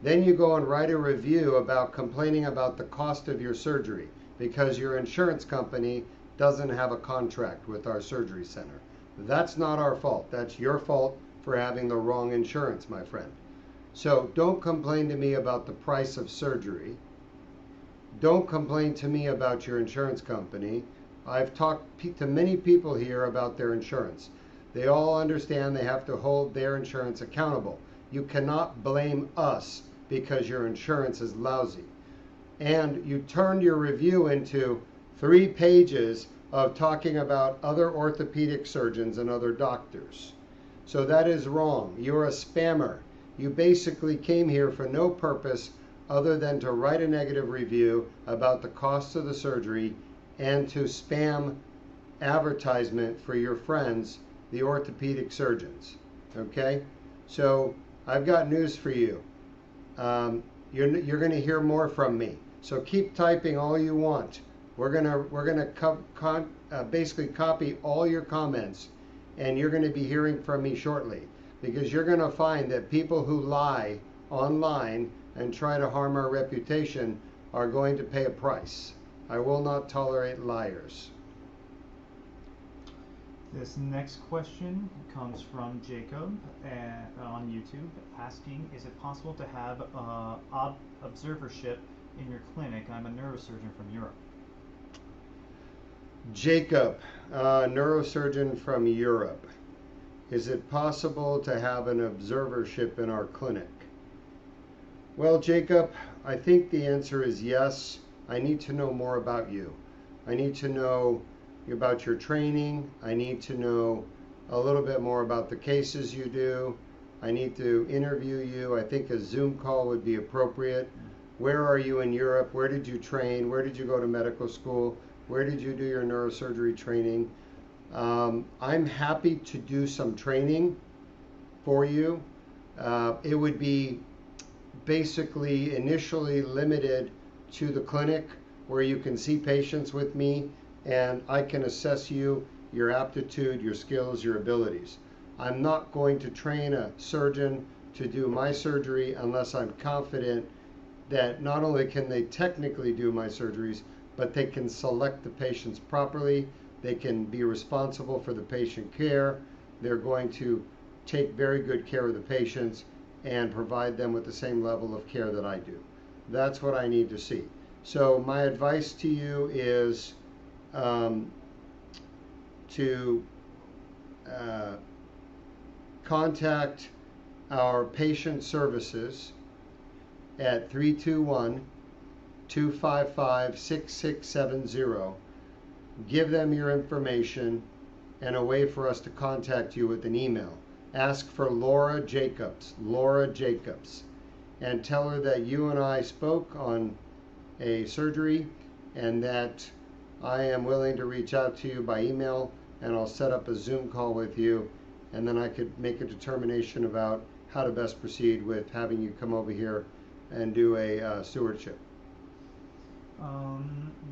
Then you go and write a review about complaining about the cost of your surgery because your insurance company doesn't have a contract with our surgery center. That's not our fault. That's your fault for having the wrong insurance, my friend. So don't complain to me about the price of surgery. Don't complain to me about your insurance company. I've talked to many people here about their insurance. They all understand they have to hold their insurance accountable. You cannot blame us because your insurance is lousy. And you turned your review into 3 pages of talking about other orthopedic surgeons and other doctors. So that is wrong. You're a spammer. You basically came here for no purpose other than to write a negative review about the cost of the surgery and to spam advertisement for your friends, the orthopedic surgeons. Okay? So I've got news for you. You're going to hear more from me. So keep typing all you want. We're gonna basically copy all your comments, and you're going to be hearing from me shortly, because you're going to find that people who lie online and try to harm our reputation are going to pay a price. I will not tolerate liars. This next question comes from Jacob on YouTube, asking, is it possible to have observership in your clinic? I'm a neurosurgeon from Europe. Jacob, neurosurgeon from Europe. Is it possible to have an observership in our clinic? Well, Jacob, I think the answer is yes. I need to know more about you. I need to know about your training. I need to know a little bit more about the cases you do. I need to interview you. I think a Zoom call would be appropriate. Where are you in Europe? Where did you train? Where did you go to medical school? Where did you do your neurosurgery training? I'm happy to do some training for you. It would be basically initially limited to the clinic, where you can see patients with me and I can assess you, your aptitude, your skills, your abilities. I'm not going to train a surgeon to do my surgery unless I'm confident that not only can they technically do my surgeries, but they can select the patients properly, they can be responsible for the patient care, they're going to take very good care of the patients and provide them with the same level of care that I do. That's what I need to see. So my advice to you is to contact our patient services at 321-255-6670. Give them your information and a way for us to contact you with an email. Ask for Laura Jacobs, and tell her that you and I spoke on a surgery and that I am willing to reach out to you by email, and I'll set up a Zoom call with you, and then I could make a determination about how to best proceed with having you come over here and do a stewardship.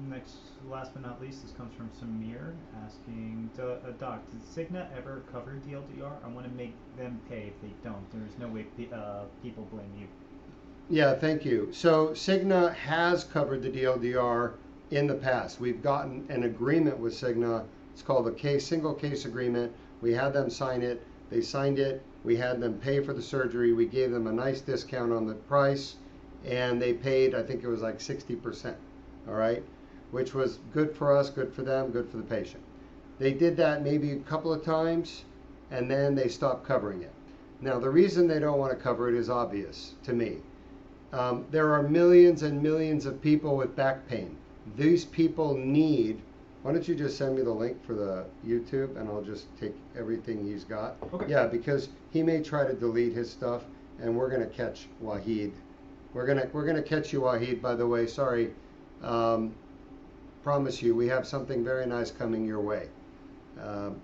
Next, last but not least, this comes from Samir asking, Doc, did Cigna ever cover DLDR? I want to make them pay if they don't. There's no way people blame you. Yeah, thank you. So Cigna has covered the DLDR in the past. We've gotten an agreement with Cigna. It's called a single case agreement. We had them sign it. They signed it. We had them pay for the surgery. We gave them a nice discount on the price, and they paid, I think it was like 60%, all right? Which was good for us, good for them, good for the patient. They did that maybe a couple of times, and then they stopped covering it. Now, the reason they don't want to cover it is obvious to me. There are millions and millions of people with back pain. These people need, why don't you just send me the link for the YouTube and I'll just take everything he's got. Okay. Yeah, because he may try to delete his stuff, and we're gonna catch Wahid. We're gonna catch you, Wahid, by the way, sorry. Promise you, we have something very nice coming your way.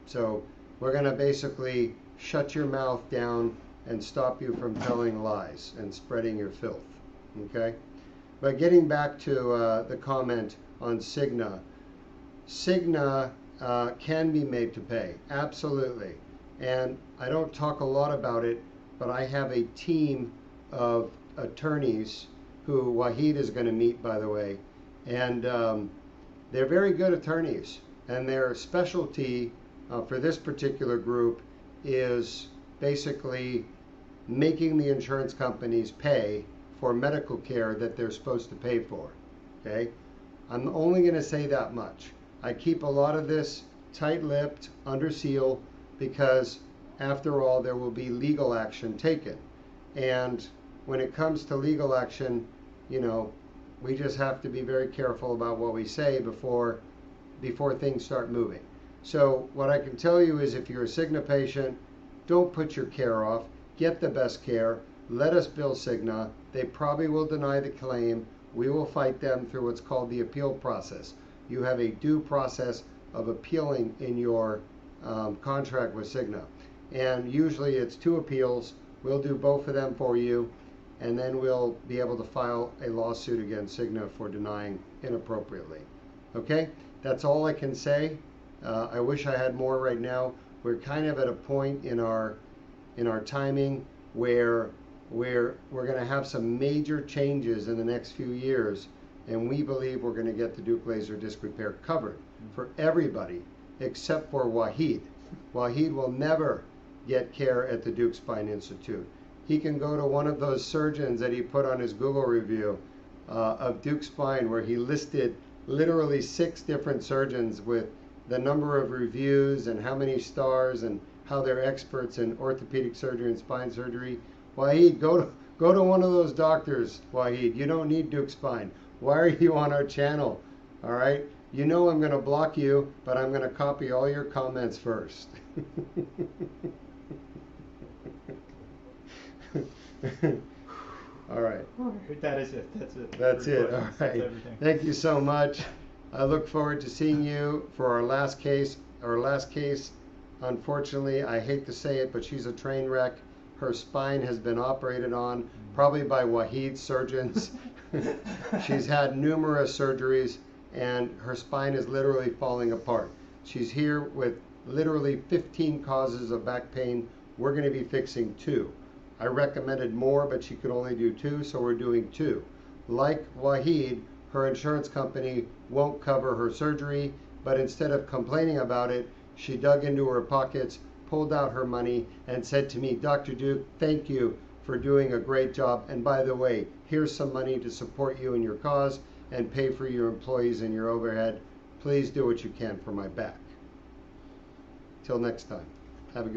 So we're gonna basically shut your mouth down and stop you from telling lies and spreading your filth, okay? But getting back to the comment on Cigna, Cigna can be made to pay, absolutely. And I don't talk a lot about it, but I have a team of attorneys who Wahid is going to meet, by the way, and they're very good attorneys, and their specialty for this particular group is basically making the insurance companies pay for medical care that they're supposed to pay for, okay? I'm only going to say that much. I keep a lot of this tight-lipped, under seal, because after all, there will be legal action taken. And when it comes to legal action, you know, we just have to be very careful about what we say before things start moving. So what I can tell you is, if you're a Cigna patient, don't put your care off. Get the best care. Let us bill Cigna. They probably will deny the claim. We will fight them through what's called the appeal process. you have a due process of appealing in your contract with Cigna. And usually it's 2 appeals. We'll do both of them for you, and then we'll be able to file a lawsuit against Cigna for denying inappropriately. Okay, that's all I can say. I wish I had more right now. We're kind of at a point in our timing where we're going to have some major changes in the next few years, and we believe we're going to get the Deuk laser disc repair covered for everybody except for Wahid. Wahid will never get care at the Deuk Spine Institute. He can go to one of those surgeons that he put on his Google review of Deuk Spine, where he listed literally 6 different surgeons with the number of reviews and how many stars and how they're experts in orthopedic surgery and spine surgery. Wahid, go to one of those doctors, Wahid. You don't need Deuk Spine. Why are you on our channel? All right? You know I'm going to block you, but I'm going to copy all your comments first. All right. That is it. That's it. That's it. All That's right. everything. Thank you so much. I look forward to seeing you for our last case. Our last case, unfortunately, I hate to say it, but she's a train wreck. Her spine has been operated on, probably by Wahid's surgeons. She's had numerous surgeries, and her spine is literally falling apart. She's here with literally 15 causes of back pain. We're going to be fixing 2. I recommended more, but she could only do 2, so we're doing 2. Like Wahid, her insurance company won't cover her surgery, but instead of complaining about it, she dug into her pockets, pulled out her money, and said to me, Dr. Deuk, thank you for doing a great job. And by the way, here's some money to support you in your cause and pay for your employees and your overhead. Please do what you can for my back. Till next time, have a good